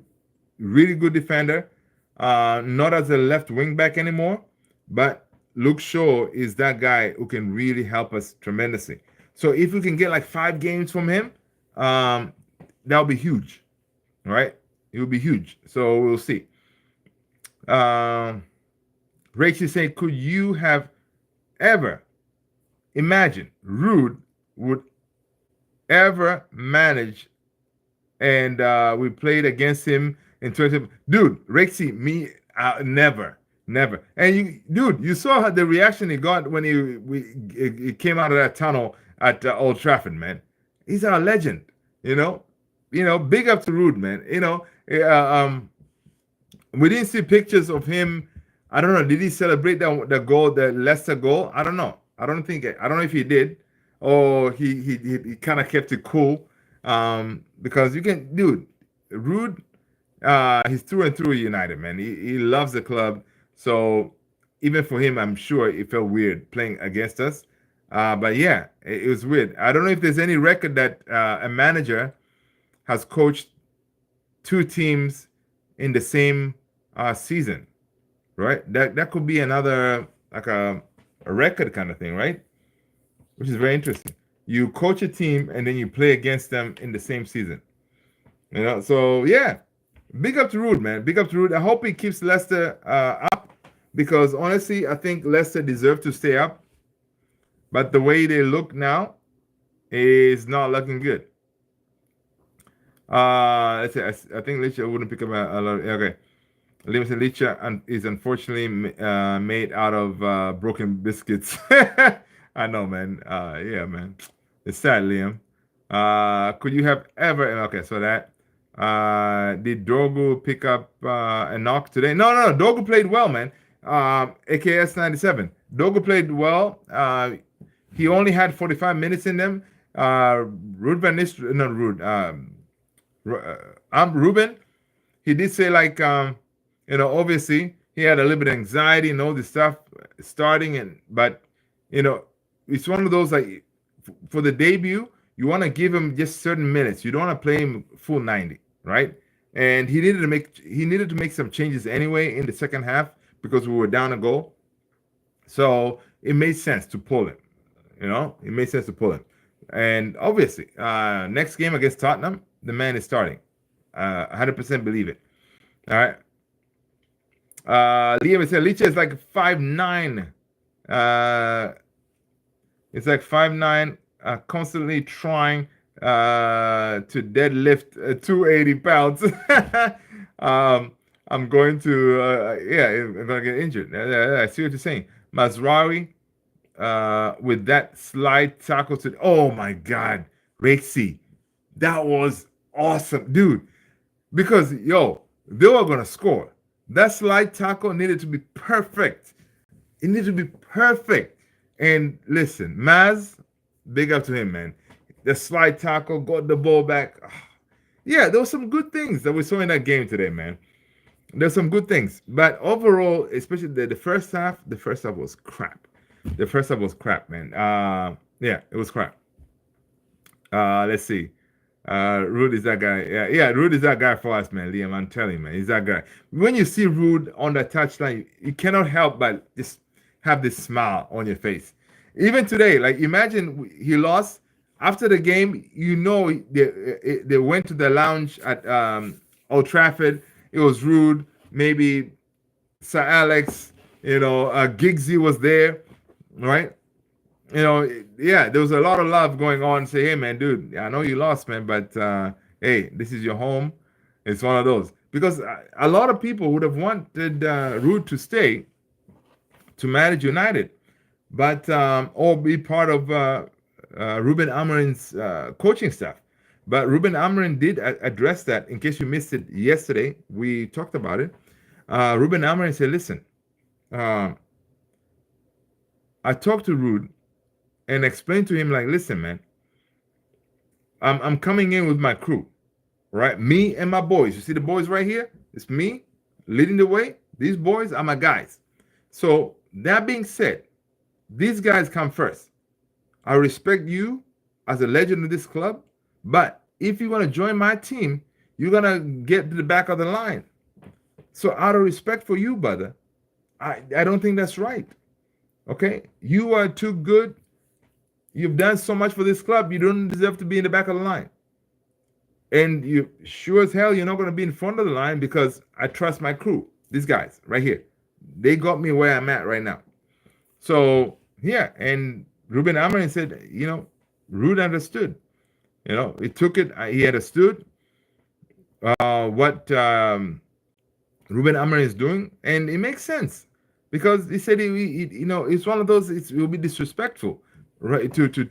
really good defender, not as a left wing back anymore, but Luke Shaw is that guy who can really help us tremendously. So if we can get like 5 games from him, that'll be huge, right? It will be huge. So we'll see. Um, Rachel saying, could you have ever imagined Rude would ever manage and we played against him in 20. Dude, Rexy, me, never, never. And dude, you saw the reaction he got when he came out of that tunnel at Old Trafford, man. He's our legend, you know. Big up to Rude, man. We didn't see pictures of him. I don't know. Did he celebrate the goal, the Leicester goal? I don't know. I don't know if he did, or he kind of kept it cool. Because you can, dude, Rude, he's through and through United, man. He loves the club. So even for him, I'm sure it felt weird playing against us. But yeah, it was weird. I don't know if there's any record that a manager has coached 2 teams in the same season, right? That could be another like a record kind of thing, right? Which is very interesting. You coach a team and then you play against them in the same season. So yeah, big up to Rude, man. Big up to Rude. I hope he keeps Leicester up because honestly, I think Leicester deserve to stay up. But the way they look now is not looking good. Let's see. I think Licha wouldn't pick up a lot. Okay. Limited Licha is unfortunately made out of broken biscuits. I know, man. Yeah, man. It's sad, Liam. Could you have ever? Okay, so that. Did Dorgu pick up a knock today? No. Dorgu played well, man. AKS 97. Dorgu played well. He only had 45 minutes in them. Ruud van Nistelrooy, not Ruud. Ruben. He did say like, obviously he had a little bit of anxiety and all this stuff starting, but it's one of those like for the debut, you want to give him just certain minutes. You don't want to play him full 90, right? And he needed to make some changes anyway in the second half because we were down a goal. So it made sense to pull him. It made sense to pull him. And obviously, next game against Tottenham, the man is starting. 100% believe it. All right. Liam said Licha is like 5'9". It's like 5'9", constantly trying to deadlift 280 pounds. I'm going to, I'm going to get injured. I see what you're saying. Mazraoui with that slide tackle to, oh my God, Rexy, that was awesome, dude. Because, they were going to score. That slide tackle needed to be perfect. It needed to be perfect. And listen, Maz, big up to him, man. The slide tackle, got the ball back. Yeah, there were some good things that we saw in that game today, man. There's some good things. But overall, especially the first half was crap. The first half was crap, man. Yeah, it was crap. Let's see. Rude is that guy. Yeah, Rude is that guy for us, man. Liam, I'm telling you, man, he's that guy. When you see Rude on the touchline, you cannot help but just have this smile on your face. Even today, like imagine he lost after the game. They went to the lounge at Old Trafford. It was Rude, maybe Sir Alex. Giggsy was there, right? Yeah, there was a lot of love going on. Say, hey, man, dude, I know you lost, man, but hey, this is your home. It's one of those. Because a lot of people would have wanted Ruud to stay to manage United, but or be part of Ruben Amorim's coaching staff. But Ruben Amorim did address that. In case you missed it yesterday, we talked about it. Ruben Amorim said, listen, I talked to Ruud and explained to him, like, listen, man, I'm coming in with my crew, right? Me and my boys. You see the boys right here? It's me leading the way. These boys are my guys. So that being said, these guys come first. I respect you as a legend of this club, but if you want to join my team, you're going to get to the back of the line. So out of respect for you, brother, I don't think that's right. Okay? You are too good. You've done so much for this club. You don't deserve to be in the back of the line. And you sure as hell you're not going to be in front of the line because I trust my crew. These guys right here, they got me where I'm at right now. So yeah, and Ruben Amorim said, Rude understood. He took it. He understood what Ruben Amorim is doing, and it makes sense because he said, it's one of those. It will be disrespectful, right? To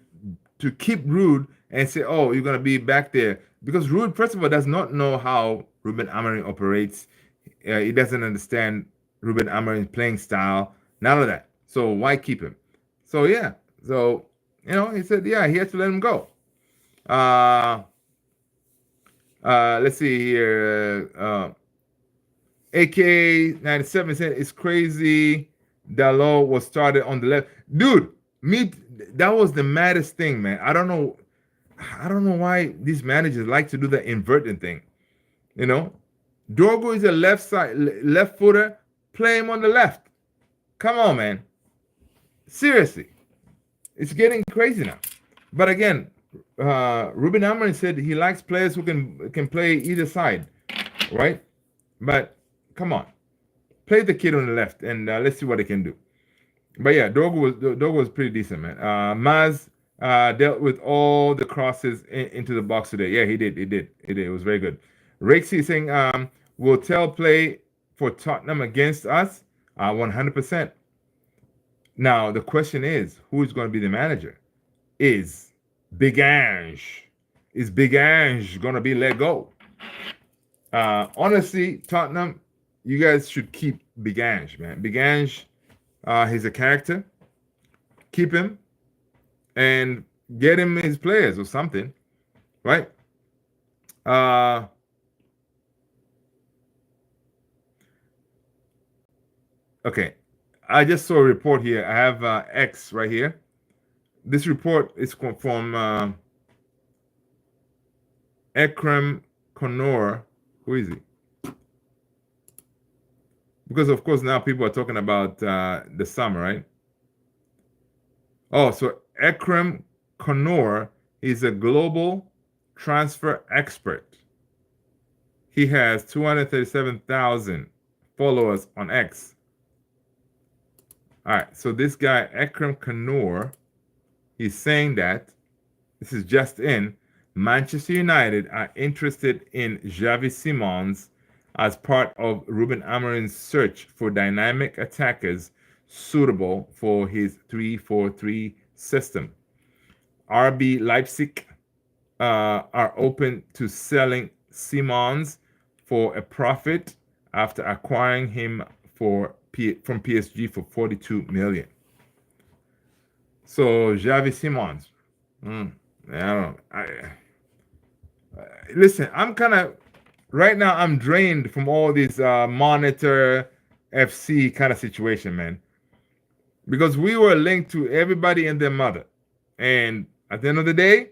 keep Rude and say, oh, you're gonna be back there because Rude, first of all, does not know how Ruben Amorim operates. He doesn't understand Ruben Amorim's playing style. None of that. So why keep him? So yeah. So he said, yeah, he had to let him go. Let's see here. AK 97 said it's crazy. Dalot was started on the left. Dude, that was the maddest thing, man. I don't know why these managers like to do the inverting thing. Dorgo is a left footer. Play him on the left. Come on, man. Seriously. It's getting crazy now. But again, Ruben Amorim said he likes players who can play either side, right? But come on, play the kid on the left, and let's see what he can do. But yeah, Dorgo was pretty decent, man. Maz dealt with all the crosses into the box today. Yeah, he did. It was very good. Rexy is saying, will Tell play for Tottenham against us? 100%. Now, the question is, who is going to be the manager? Is Big Ange going to be let go? Honestly, Tottenham, you guys should keep Big Ange, man. Big Ange, he's a character. Keep him and get him his players or something, right? Okay, I just saw a report here. I have X right here. This report is from Ekrem Konor. Who is he? Because of course now people are talking about the summer, right? Oh, so Ekrem Konor is a global transfer expert. He has 237,000 followers on X. All right, so this guy Ekrem Konor, he's saying that this is just in. Manchester United are interested in Xavi Simons as part of Ruben Amorim's search for dynamic attackers suitable for his 3-4-3 system. RB Leipzig are open to selling Simons for a profit after acquiring him from PSG for 42 million. So Xavi Simons, I don't know. Listen, I'm kind of right now. I'm drained from all this monitor FC kind of situation, man. Because we were linked to everybody and their mother, and at the end of the day,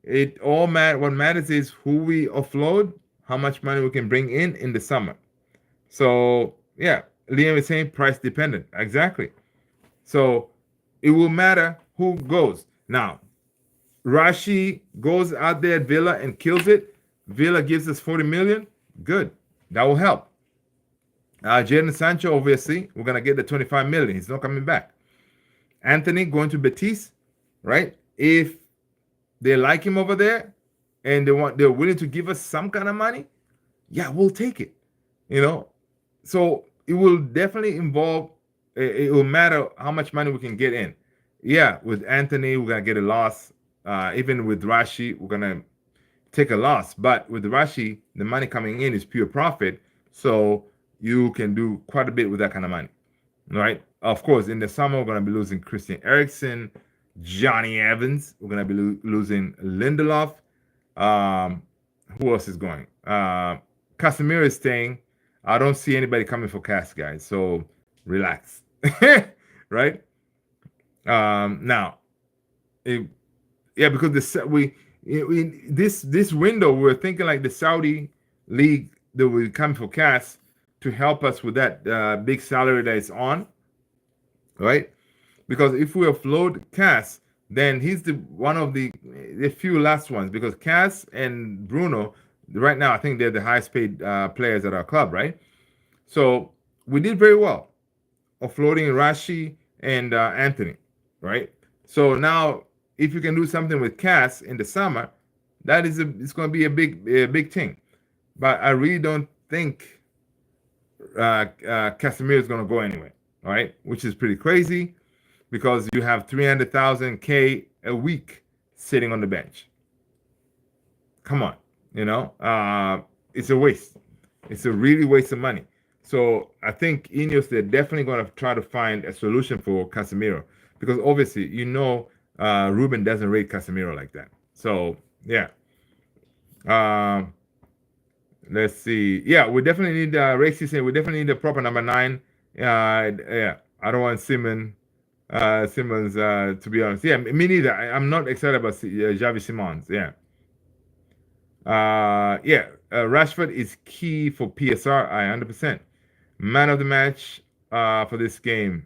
it all what matters is who we offload, how much money we can bring in the summer. So yeah, Liam is saying price dependent. Exactly. So it will matter who goes. Now, Rashi goes out there at Villa and kills it. Villa gives us 40 million. Good. That will help. Jadon Sancho, obviously, we're going to get the 25 million. He's not coming back. Anthony going to Betis, right? If they like him over there and they're willing to give us some kind of money, yeah, we'll take it. So it will definitely involve, it will matter how much money we can get in. Yeah, with Anthony, we're going to get a loss. Even with Rashi, we're going to take a loss. But with Rashi, the money coming in is pure profit. So you can do quite a bit with that kind of money, right? Of course, in the summer, we're going to be losing Christian Eriksen, Johnny Evans. We're going to be losing Lindelof. Who else is going? Casemiro is staying. I don't see anybody coming for Cass, guys. So relax, right? Now, because this window we're thinking like the Saudi league that will come for Cass to help us with that big salary that is on, right? Because if we offload Cass, then he's the one of the few last ones because Cass and Bruno right now I think they're the highest paid players at our club, right? So we did very well offloading Rashi and Anthony, right? So now if you can do something with Cass in the summer, it's going to be a big thing. But I really don't think Casemiro is going to go anywhere, all right? Which is pretty crazy because you have 300,000 K a week sitting on the bench. Come on, it's a waste. It's a really waste of money. So I think Ineos they're definitely going to try to find a solution for Casemiro because obviously Ruben doesn't rate Casemiro like that. So yeah, um, let's see. Yeah, we definitely need Rexy saying we definitely need a proper number 9. Yeah, I don't want Simmons to be honest. Yeah, me neither. I'm not excited about Javi Simons. Yeah. Rashford is key for PSR. 100%. Man of the match for this game.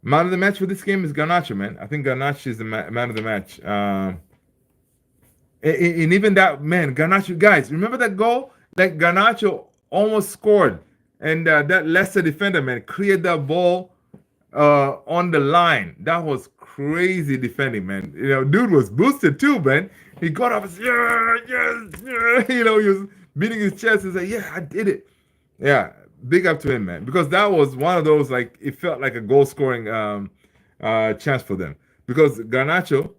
Man of the match for this game is Garnacho, man. I think Garnacho is the man of the match. And even that, man, Garnacho, guys, remember that goal? Like Garnacho almost scored. And that Leicester defender, man, cleared that ball on the line. That was crazy defending, man. Dude was boosted too, man. He got up, yeah. He was beating his chest and said, yeah, I did it. Yeah, big up to him, man. Because that was one of those, like, it felt like a goal scoring chance for them. Because Garnacho,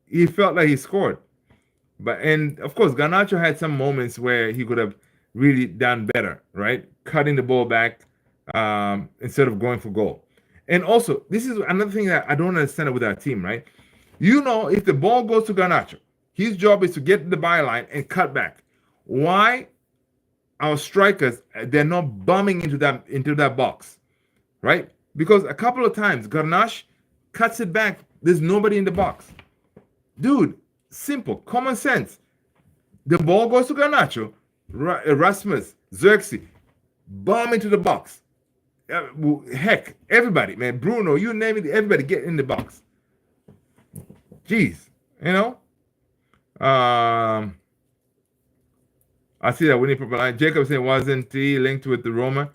he felt like he scored. And of course, Garnacho had some moments where he could have really done better, right? Cutting the ball back instead of going for goal. And also, this is another thing that I don't understand with our team, right? If the ball goes to Garnacho, his job is to get the byline and cut back. Why our strikers they're not bombing into that box, right? Because a couple of times Garnacho cuts it back. There's nobody in the box. Dude, simple, common sense. The ball goes to Garnacho, Rasmus, Xerxes, bomb into the box. Heck, everybody, man, Bruno, you name it, everybody get in the box. Jeez, I see that winning purple line. Jacob saying wasn't he linked with the Roma?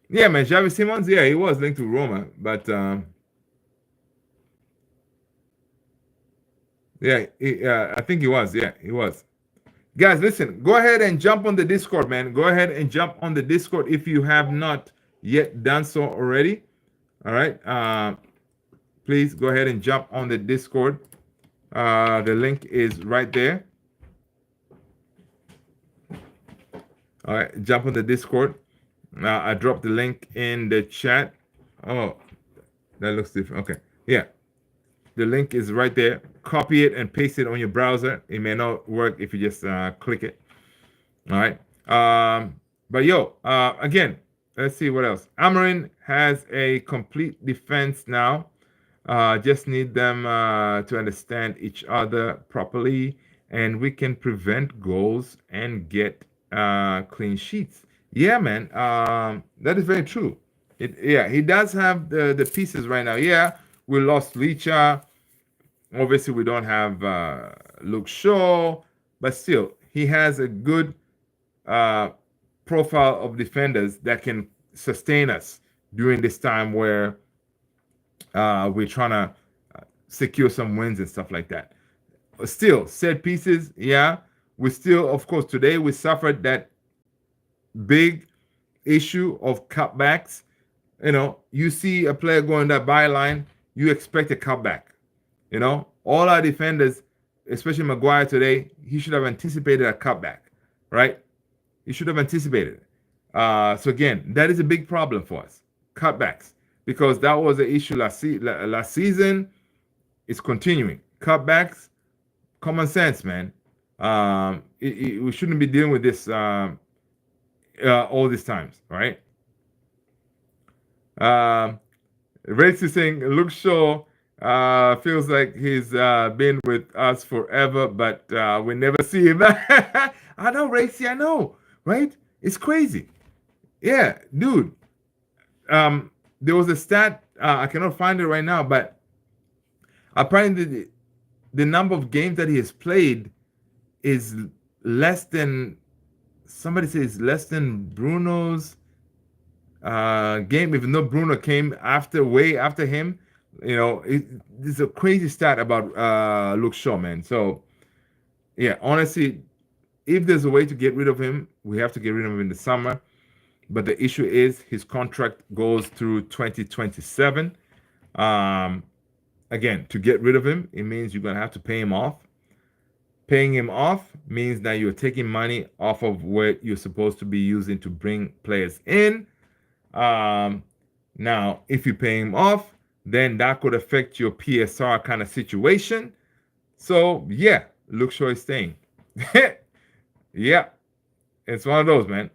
Yeah, man, Xavi Simons, yeah, he was linked to Roma, but I think he was. Yeah, he was. Guys, listen, go ahead and jump on the Discord, man. Go ahead and jump on the Discord if you have not yet done so already. All right. Please go ahead and jump on the Discord. The link is right there. All right, jump on the Discord. Now I dropped the link in the chat. Oh, that looks different. Okay. Yeah. The link is right there. Copy it and paste it on your browser. It may not work if you just click it. All right. But again, let's see what else. Amarin has a complete defense now. Just need them to understand each other properly, and we can prevent goals and get clean sheets. Yeah, man. That is very true. He does have the pieces right now. Yeah, we lost Licha. Obviously, we don't have Luke Shaw, but still, he has a good profile of defenders that can sustain us during this time where we're trying to secure some wins and stuff like that. Still, set pieces, yeah. We still, of course, today we suffered that big issue of cutbacks. You see a player going that byline, you expect a cutback. All our defenders, especially Maguire today, he should have anticipated a cutback, right? He should have anticipated it. So again, that is a big problem for us, cutbacks, because that was an issue last season. It's continuing. Cutbacks, common sense, man. We shouldn't be dealing with this all these times, right? Rex is saying, Luke Shaw feels like he's been with us forever, but we never see him. I know, Rexy, I know, right? It's crazy. Yeah, dude. There was a stat I cannot find it right now, but apparently the number of games that he has played is less than, somebody says less than Bruno's game. Even though Bruno came after, way after him, it's a crazy stat about Luke Shaw, man. So yeah, honestly, if there's a way to get rid of him, we have to get rid of him in the summer. But the issue is his contract goes through 2027. Um, Again, to get rid of him, it means you're gonna have to pay him off. Paying him off means that you're taking money off of what you're supposed to be using to bring players in. Um, Now, if you pay him off, then that could affect your PSR kind of situation. So yeah, Luke Shaw is staying. Yeah, it's one of those, man.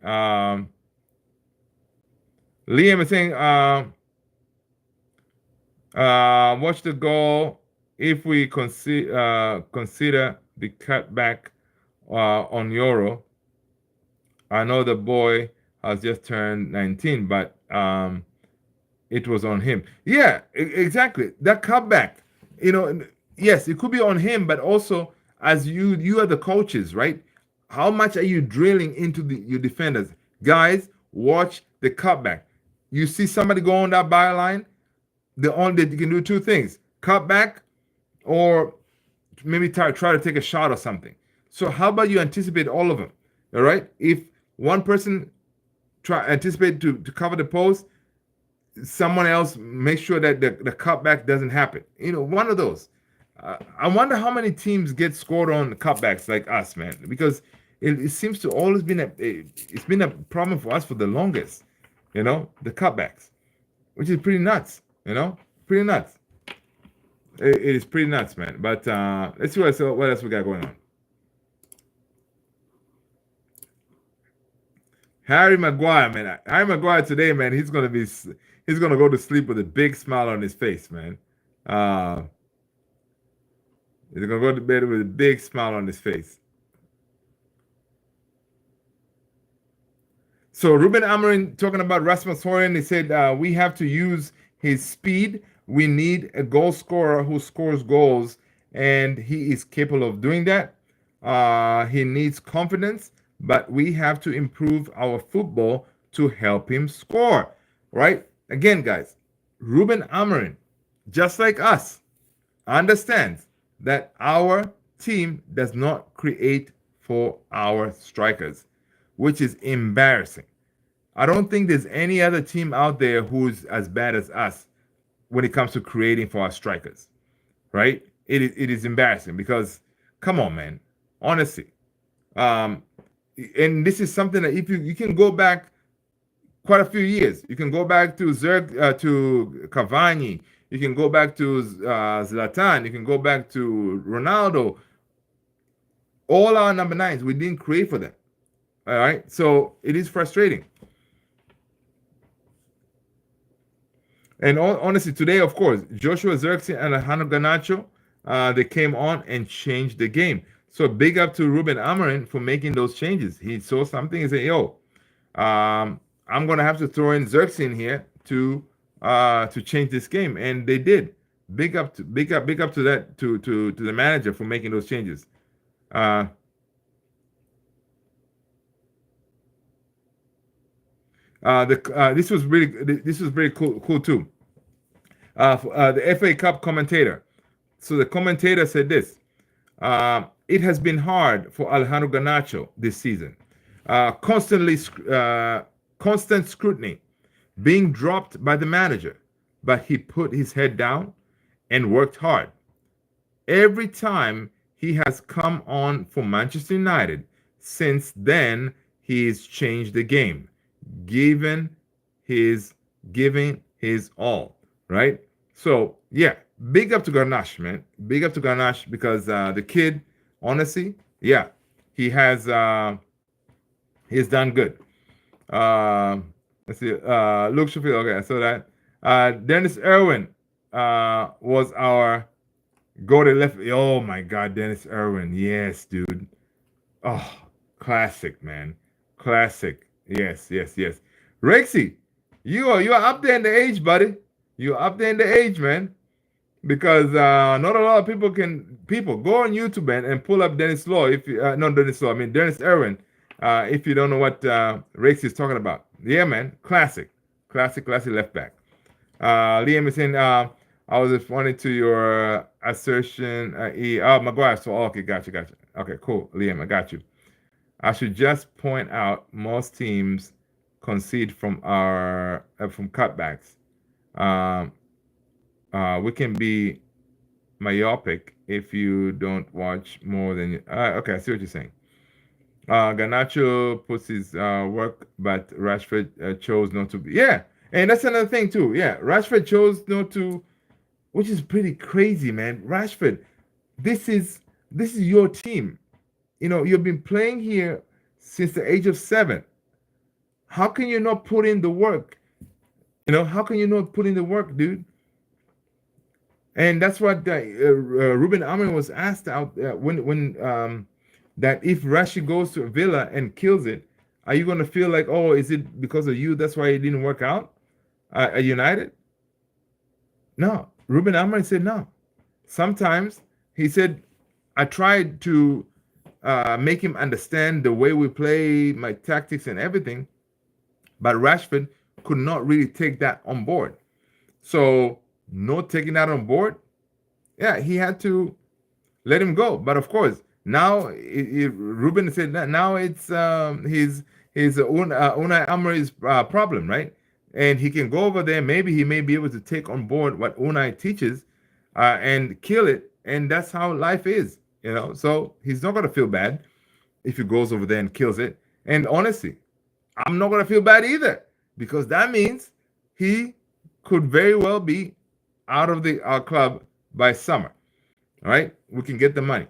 Liam is saying, watch the goal. If we consider the cutback on Euro, I know the boy has just turned 19, but it was on him. Yeah, exactly. That cutback, yes, it could be on him, but also as you are the coaches, right? How much are you drilling into your defenders? Guys, watch the cutback. You see somebody go on that byline, the only you can do two things: cut back, or maybe try to take a shot or something. So how about you anticipate all of them? All right. If one person anticipate to cover the post, someone else make sure that the cutback doesn't happen. One of those. I wonder how many teams get scored on cutbacks like us, man, because it seems to always been it's been a problem for us for the longest. The cutbacks, which is pretty nuts. Pretty nuts. It is pretty nuts, man. But let's see what else we got going on. Harry Maguire, man. Harry Maguire today, man. He's gonna go to sleep with a big smile on his face, man. He's gonna go to bed with a big smile on his face. So Ruben Amorim talking about Rasmus Højlund, he said we have to use his speed. We need a goal scorer who scores goals, and he is capable of doing that. He needs confidence, but we have to improve our football to help him score. Right? Again, guys, Ruben Amorim, just like us, understands that our team does not create for our strikers, which is embarrassing. I don't think there's any other team out there who's as bad as us when it comes to creating for our strikers, right? It is embarrassing because, come on, man, honestly. And this is something that if you can go back quite a few years, you can go back to to Cavani, you can go back to Zlatan, you can go back to Ronaldo. All our number nines, we didn't create for them. All right, so it is frustrating. And honestly, today, of course, Joshua Zirkzee and Alejandro Garnacho, they came on and changed the game. So big up to Ruben Amorim for making those changes. He saw something and said, "Yo, I'm gonna have to throw in Zirkzee in here to change this game," and they did. Big up to that to the manager for making those changes. This was really cool too. The FA Cup commentator. So the commentator said this: it has been hard for Alejandro Garnacho this season. Constant scrutiny, being dropped by the manager, but he put his head down and worked hard. Every time he has come on for Manchester United since then, he's changed the game, giving his all, right? So yeah, big up to Garnacho, man. Big up to Garnacho because the kid, honestly, yeah, he's done good. Let's see, Luke Sheffield. Okay, I saw that. Dennis Irwin was our go-to left. Oh my God, Dennis Irwin. Yes, dude. Oh, classic, man. Classic. Yes. Rexy, you are up there in the age, buddy. You're up there in the age, man. Because not a lot of people go on YouTube and pull up Dennis Law if not Dennis Law, I mean Dennis Irwin, if you don't know what Rakes is talking about. Yeah, man, classic left back. Liam is saying, I was responding to your assertion. Maguire. So okay, gotcha. Okay, cool, Liam, I got you. I should just point out most teams concede from cutbacks. Um, we can be myopic if you don't watch more than. Okay, I see what you're saying. Garnacho puts his work, but Rashford chose not to be. Yeah, and that's another thing too. Yeah, Rashford chose not to, which is pretty crazy, man. Rashford, this is this is your team. You know, you've been playing here since the age of 7. How can you not put in the work? You know, how can you not put in the work, dude? And that's what Ruben Amorim was asked out when that if Rashi goes to Villa and kills it, are you going to feel like, oh, is it because of you? That's why it didn't work out at United? No. Ruben Amorim said no. Sometimes he said, I tried to make him understand the way we play, my tactics and everything, but Rashford could not really take that on board. So no taking that on board. Yeah, he had to let him go. But of course, now Ruben said that now it's his Unai Emery's problem, right? And he can go over there. Maybe he may be able to take on board what Unai teaches and kill it. And that's how life is, you know. So he's not gonna feel bad if he goes over there and kills it. And honestly, I'm not gonna feel bad either because that means he could very well be out of the club by summer. All right, we can get the money,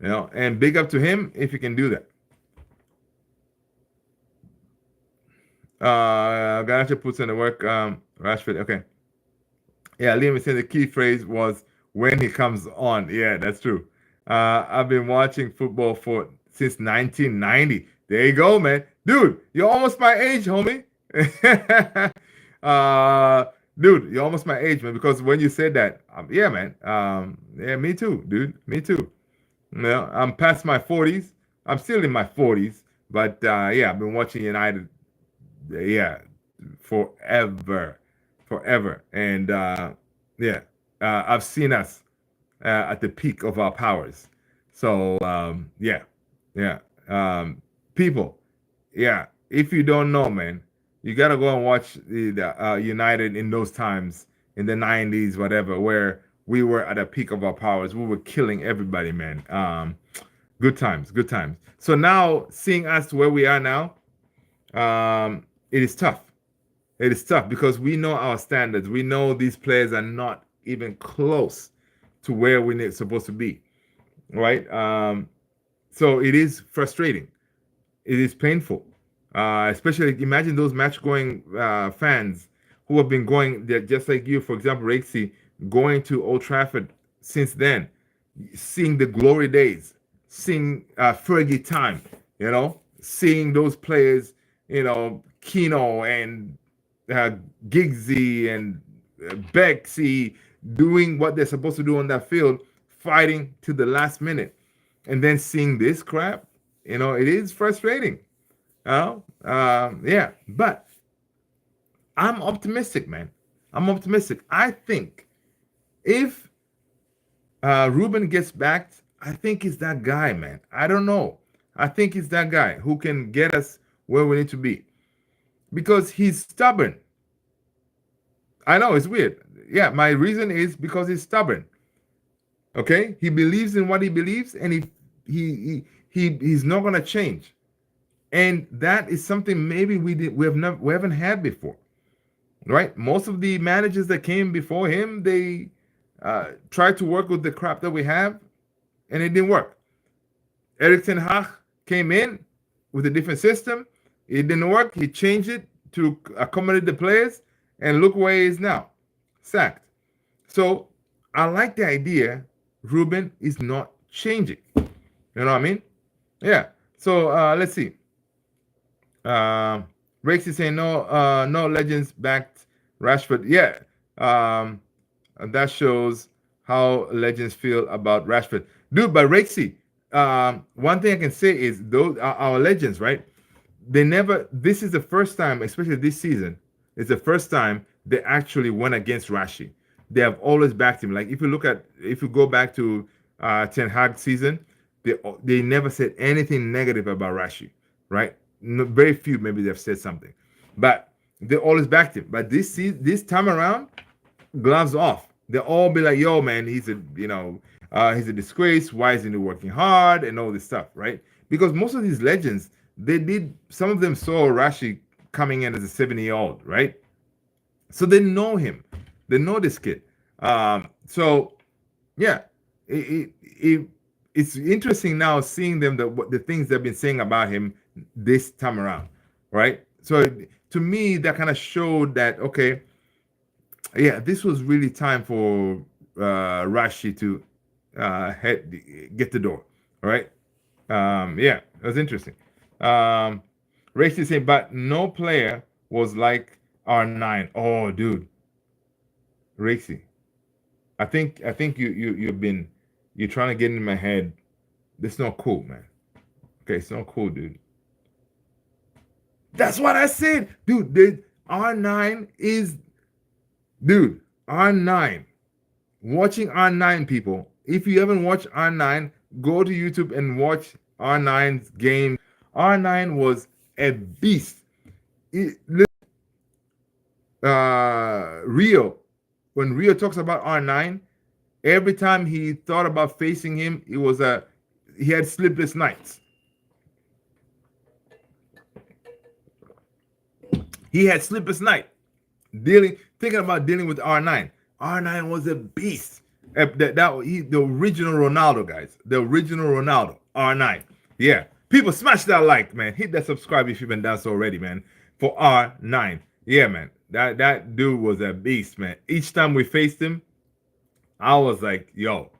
you know, and big up to him if he can do that. Garnacho puts in the work. Rashford, okay. Yeah, Liam is saying the key phrase was when he comes on. Yeah, that's true. I've been watching football since 1990. There you go, man. Dude, you're almost my age, homie. Dude, you're almost my age, man. Because when you said that, yeah, man. Yeah, me too, dude. Me too. You know, I'm past my 40s. I'm still in my 40s, but yeah, I've been watching United, yeah, forever. And yeah, I've seen us at the peak of our powers. So yeah. People, yeah. If you don't know, man, you gotta go and watch the United in those times in the 90s, whatever, where we were at the peak of our powers. We were killing everybody, man. Good times, good times. So now, seeing us to where we are now, it is tough. It is tough because we know our standards. We know these players are not even close to where we're supposed to be, right? So it is frustrating. It is painful, especially imagine those match-going fans who have been going there, just like you, for example, Rexy, going to Old Trafford since then, seeing the glory days, seeing Fergie time, you know, seeing those players, you know, Kino and Giggsy and Bexy doing what they're supposed to do on that field, fighting to the last minute, and then seeing this crap, you know, it is frustrating. Yeah, but I'm optimistic, man. I'm optimistic. I think if Ruben gets back, I think he's that guy, man. I don't know. I think he's that guy who can get us where we need to be because he's stubborn. I know it's weird. Yeah, my reason is because he's stubborn. Okay, he believes in what he believes, and he's not gonna change. And that is something maybe we haven't had before, right? Most of the managers that came before him, they tried to work with the crap that we have, and it didn't work. Erik ten Hag came in with a different system. It didn't work. He changed it to accommodate the players, and look where he is now, sacked. So I like the idea. Ruben is not changing. You know what I mean? Yeah. So let's see. Rex is saying no legends backed Rashford. Yeah. Um, and that shows how legends feel about Rashford. Dude, but Rexy, one thing I can say is those are our legends, right? They never, this is the first time, especially this season, it's the first time they actually went against Rashi. They have always backed him. Like if you go back to Ten Hag season, they never said anything negative about Rashi, right? No, very few maybe they've said something, but they always backed him. But this time around, gloves off. They'll all be like, "Yo, man, he's a disgrace. Why isn't he working hard and all this stuff, right?" Because most of these legends, they did. Some of them saw Rashi coming in as a 70-year-old, right? So they know him. They know this kid. So yeah, it's interesting now seeing them the things they've been saying about him this time around, right? So to me, that kind of showed that okay, yeah, this was really time for Rashi to get the door. All right. Yeah, it was interesting. Rashi saying, but no player was like R9. Oh, dude, Racy, I think you're trying to get in my head. This is not cool, man. Okay, it's not cool, dude. That's what I said, dude. The R9 is, dude, R9. Watching R9, people. If you haven't watched R9, go to YouTube and watch R9's game. R9 was a beast. Rio, when Rio talks about R9, every time he thought about facing him, he had sleepless nights. He had sleepless night thinking about dealing with R9. R9 was a beast. The original Ronaldo, guys. The original Ronaldo. R9. Yeah. People smash that like, man. Hit that subscribe if you haven't done so already, man. For R9. Yeah, man. That dude was a beast, man. Each time we faced him, I was like, yo.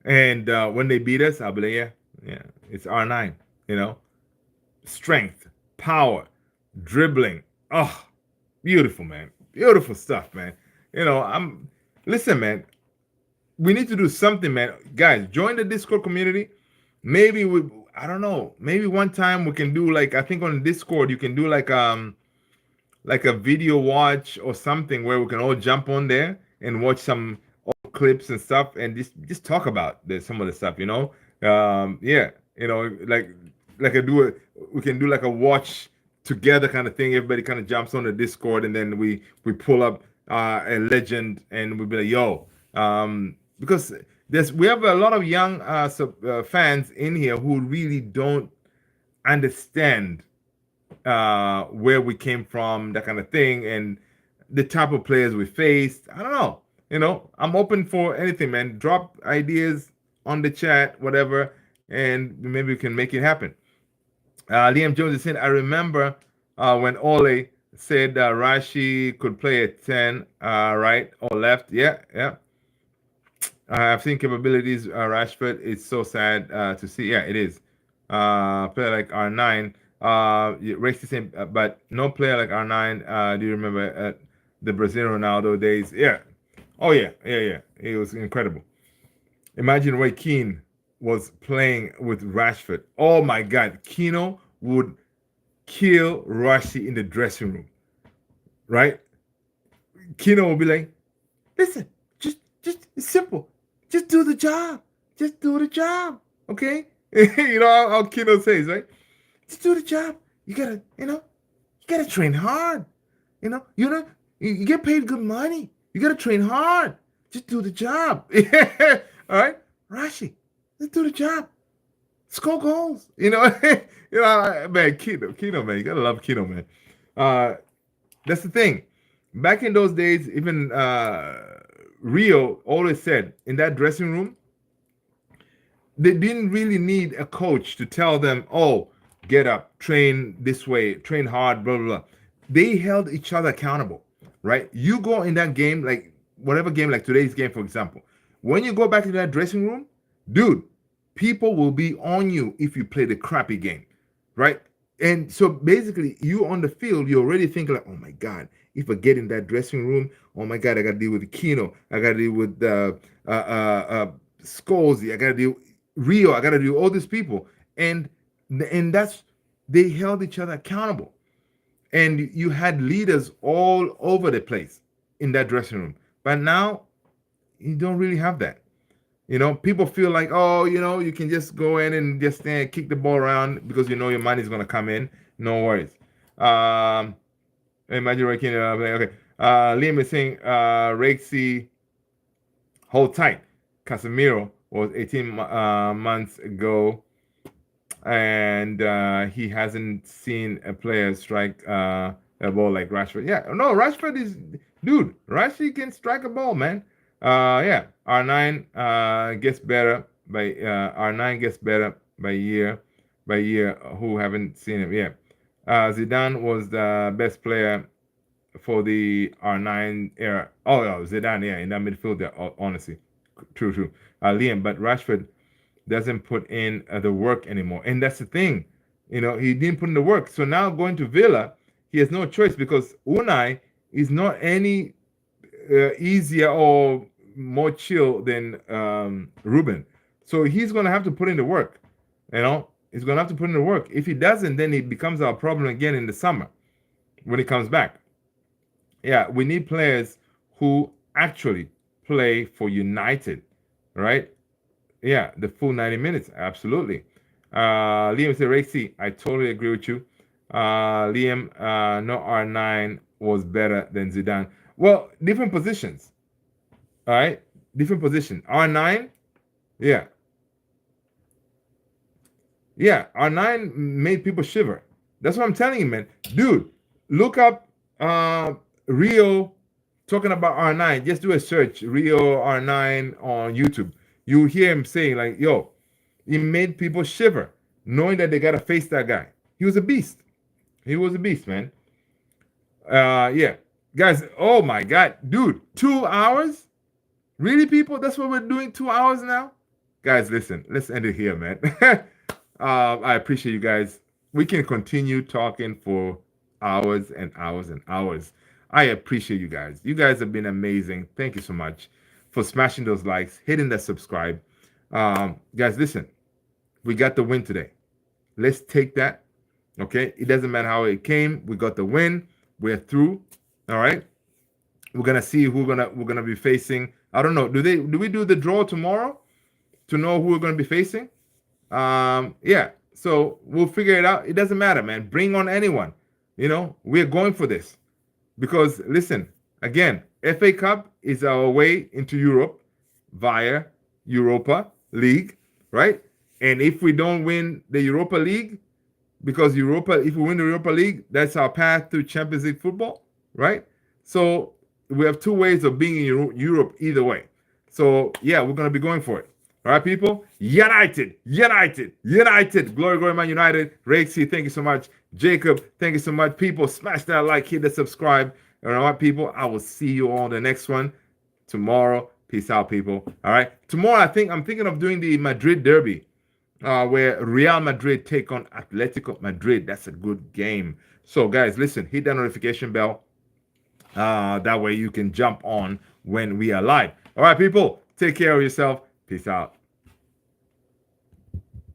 And when they beat us, I'll be like, yeah, it's R9. You know, strength, power, dribbling. Oh, beautiful, man. Beautiful stuff, man. Listen, man. We need to do something, man. Guys, join the Discord community. Maybe I don't know. Maybe one time we can do like I think on Discord you can do like a video watch or something where we can all jump on there and watch some old clips and stuff and just talk about some of the stuff, yeah, like we can do like a watch together kind of thing. Everybody kind of jumps on the Discord and then we pull up a legend and we'll be like, yo, because we have a lot of young fans in here who really don't understand where we came from, that kind of thing, and the type of players we faced. I don't know. I'm open for anything, man. Drop ideas on the chat, whatever, and maybe we can make it happen. Liam Jones is saying, I remember when Ole said Rashi could play at 10, right or left. Yeah, yeah. I've seen capabilities, Rashford. It's so sad to see. Yeah, it is. Player like R9. Race the same, but no player like R9. Do you remember the Brazilian Ronaldo days? Yeah. Oh, yeah. Yeah, yeah. It was incredible. Imagine Roy Keane was playing with Rashford. Oh, my God. Kino would kill Rashi in the dressing room. Right? Kino would be like, listen, just it's simple. Just do the job. Just do the job. Okay? How Kino says, right? Just do the job. You gotta train hard. You get paid good money. You gotta train hard. Just do the job. All right? Rashi, let's do the job. Score goals. Man, Kino, man. You gotta love Kino, man. That's the thing. Back in those days, even Rio always said in that dressing room, they didn't really need a coach to tell them, oh, get up, train this way, train hard, blah, blah, blah. They held each other accountable, right? You go in that game, like whatever game, like today's game, for example, when you go back to that dressing room, dude, people will be on you if you play the crappy game, right? And so basically, you on the field, you're already thinking like, oh my God, if I get in that dressing room, oh my God, I got to deal with Kino, I got to deal with Scolzi, I got to deal Rio, I got to deal with all these people, and that's they held each other accountable, and you had leaders all over the place in that dressing room. But now you don't really have that. People feel like, oh, you can just go in and just stand, kick the ball around because you know your money's gonna come in. No worries. Um, imagine raking. Okay. Liam is saying, Rexy, hold tight. Casemiro was 18 months ago, and he hasn't seen a player strike a ball like Rashford. Yeah, no, Rashford is dude. Rashford can strike a ball, man. Yeah, R9 gets better by R9 gets better by year. Who haven't seen him? Yeah, Zidane was the best player for the R9 era. Oh, yeah, Zidane, yeah, in that midfield there. Honestly, true, true. Liam, but Rashford doesn't put in the work anymore. And that's the thing. He didn't put in the work. So now going to Villa, he has no choice because Unai is not any easier or more chill than Ruben. So he's going to have to put in the work. He's going to have to put in the work. If he doesn't, then it becomes our problem again in the summer when he comes back. Yeah, we need players who actually play for United, right? Yeah, the full 90 minutes. Absolutely. Liam said, Rexy, I totally agree with you. Liam, no R9 was better than Zidane. Well, different positions. All right? Different position. R9, yeah. Yeah, R9 made people shiver. That's what I'm telling you, man. Dude, look up Rio talking about R9. Just do a search, Rio R9 on YouTube. You hear him saying, like, yo, he made people shiver, knowing that they got to face that guy. He was a beast. He was a beast, man. Yeah. Guys, oh my God. Dude, 2 hours? Really, people? That's what we're doing, 2 hours now? Guys, listen, let's end it here, man. I appreciate you guys. We can continue talking for hours and hours and hours. I appreciate you guys. You guys have been amazing. Thank you so much for smashing those likes, hitting that subscribe. Guys, listen, we got the win today. Let's take that. Okay, it doesn't matter how it came. We got the win. We're through. All right. We're gonna see who we're gonna be facing. I don't know. Do we do the draw tomorrow to know who we're gonna be facing? Yeah. So we'll figure it out. It doesn't matter, man. Bring on anyone. We're going for this. Because listen, again, FA Cup is our way into Europe via Europa League, right? And if we don't win the Europa League, because if we win the Europa League, that's our path to Champions League football, right? So we have two ways of being in Europe either way. So yeah, we're gonna be going for it. All right, people. United, United, United. Glory, glory, man. United. Rexy, thank you so much. Jacob, thank you so much. People, smash that like, hit the subscribe. All right, people. I will see you on the next one tomorrow. Peace out, people. All right. Tomorrow, I'm thinking of doing the Madrid derby, where Real Madrid take on Atletico Madrid. That's a good game. So, guys, listen. Hit that notification bell. That way you can jump on when we are live. All right, people. Take care of yourself. Peace out.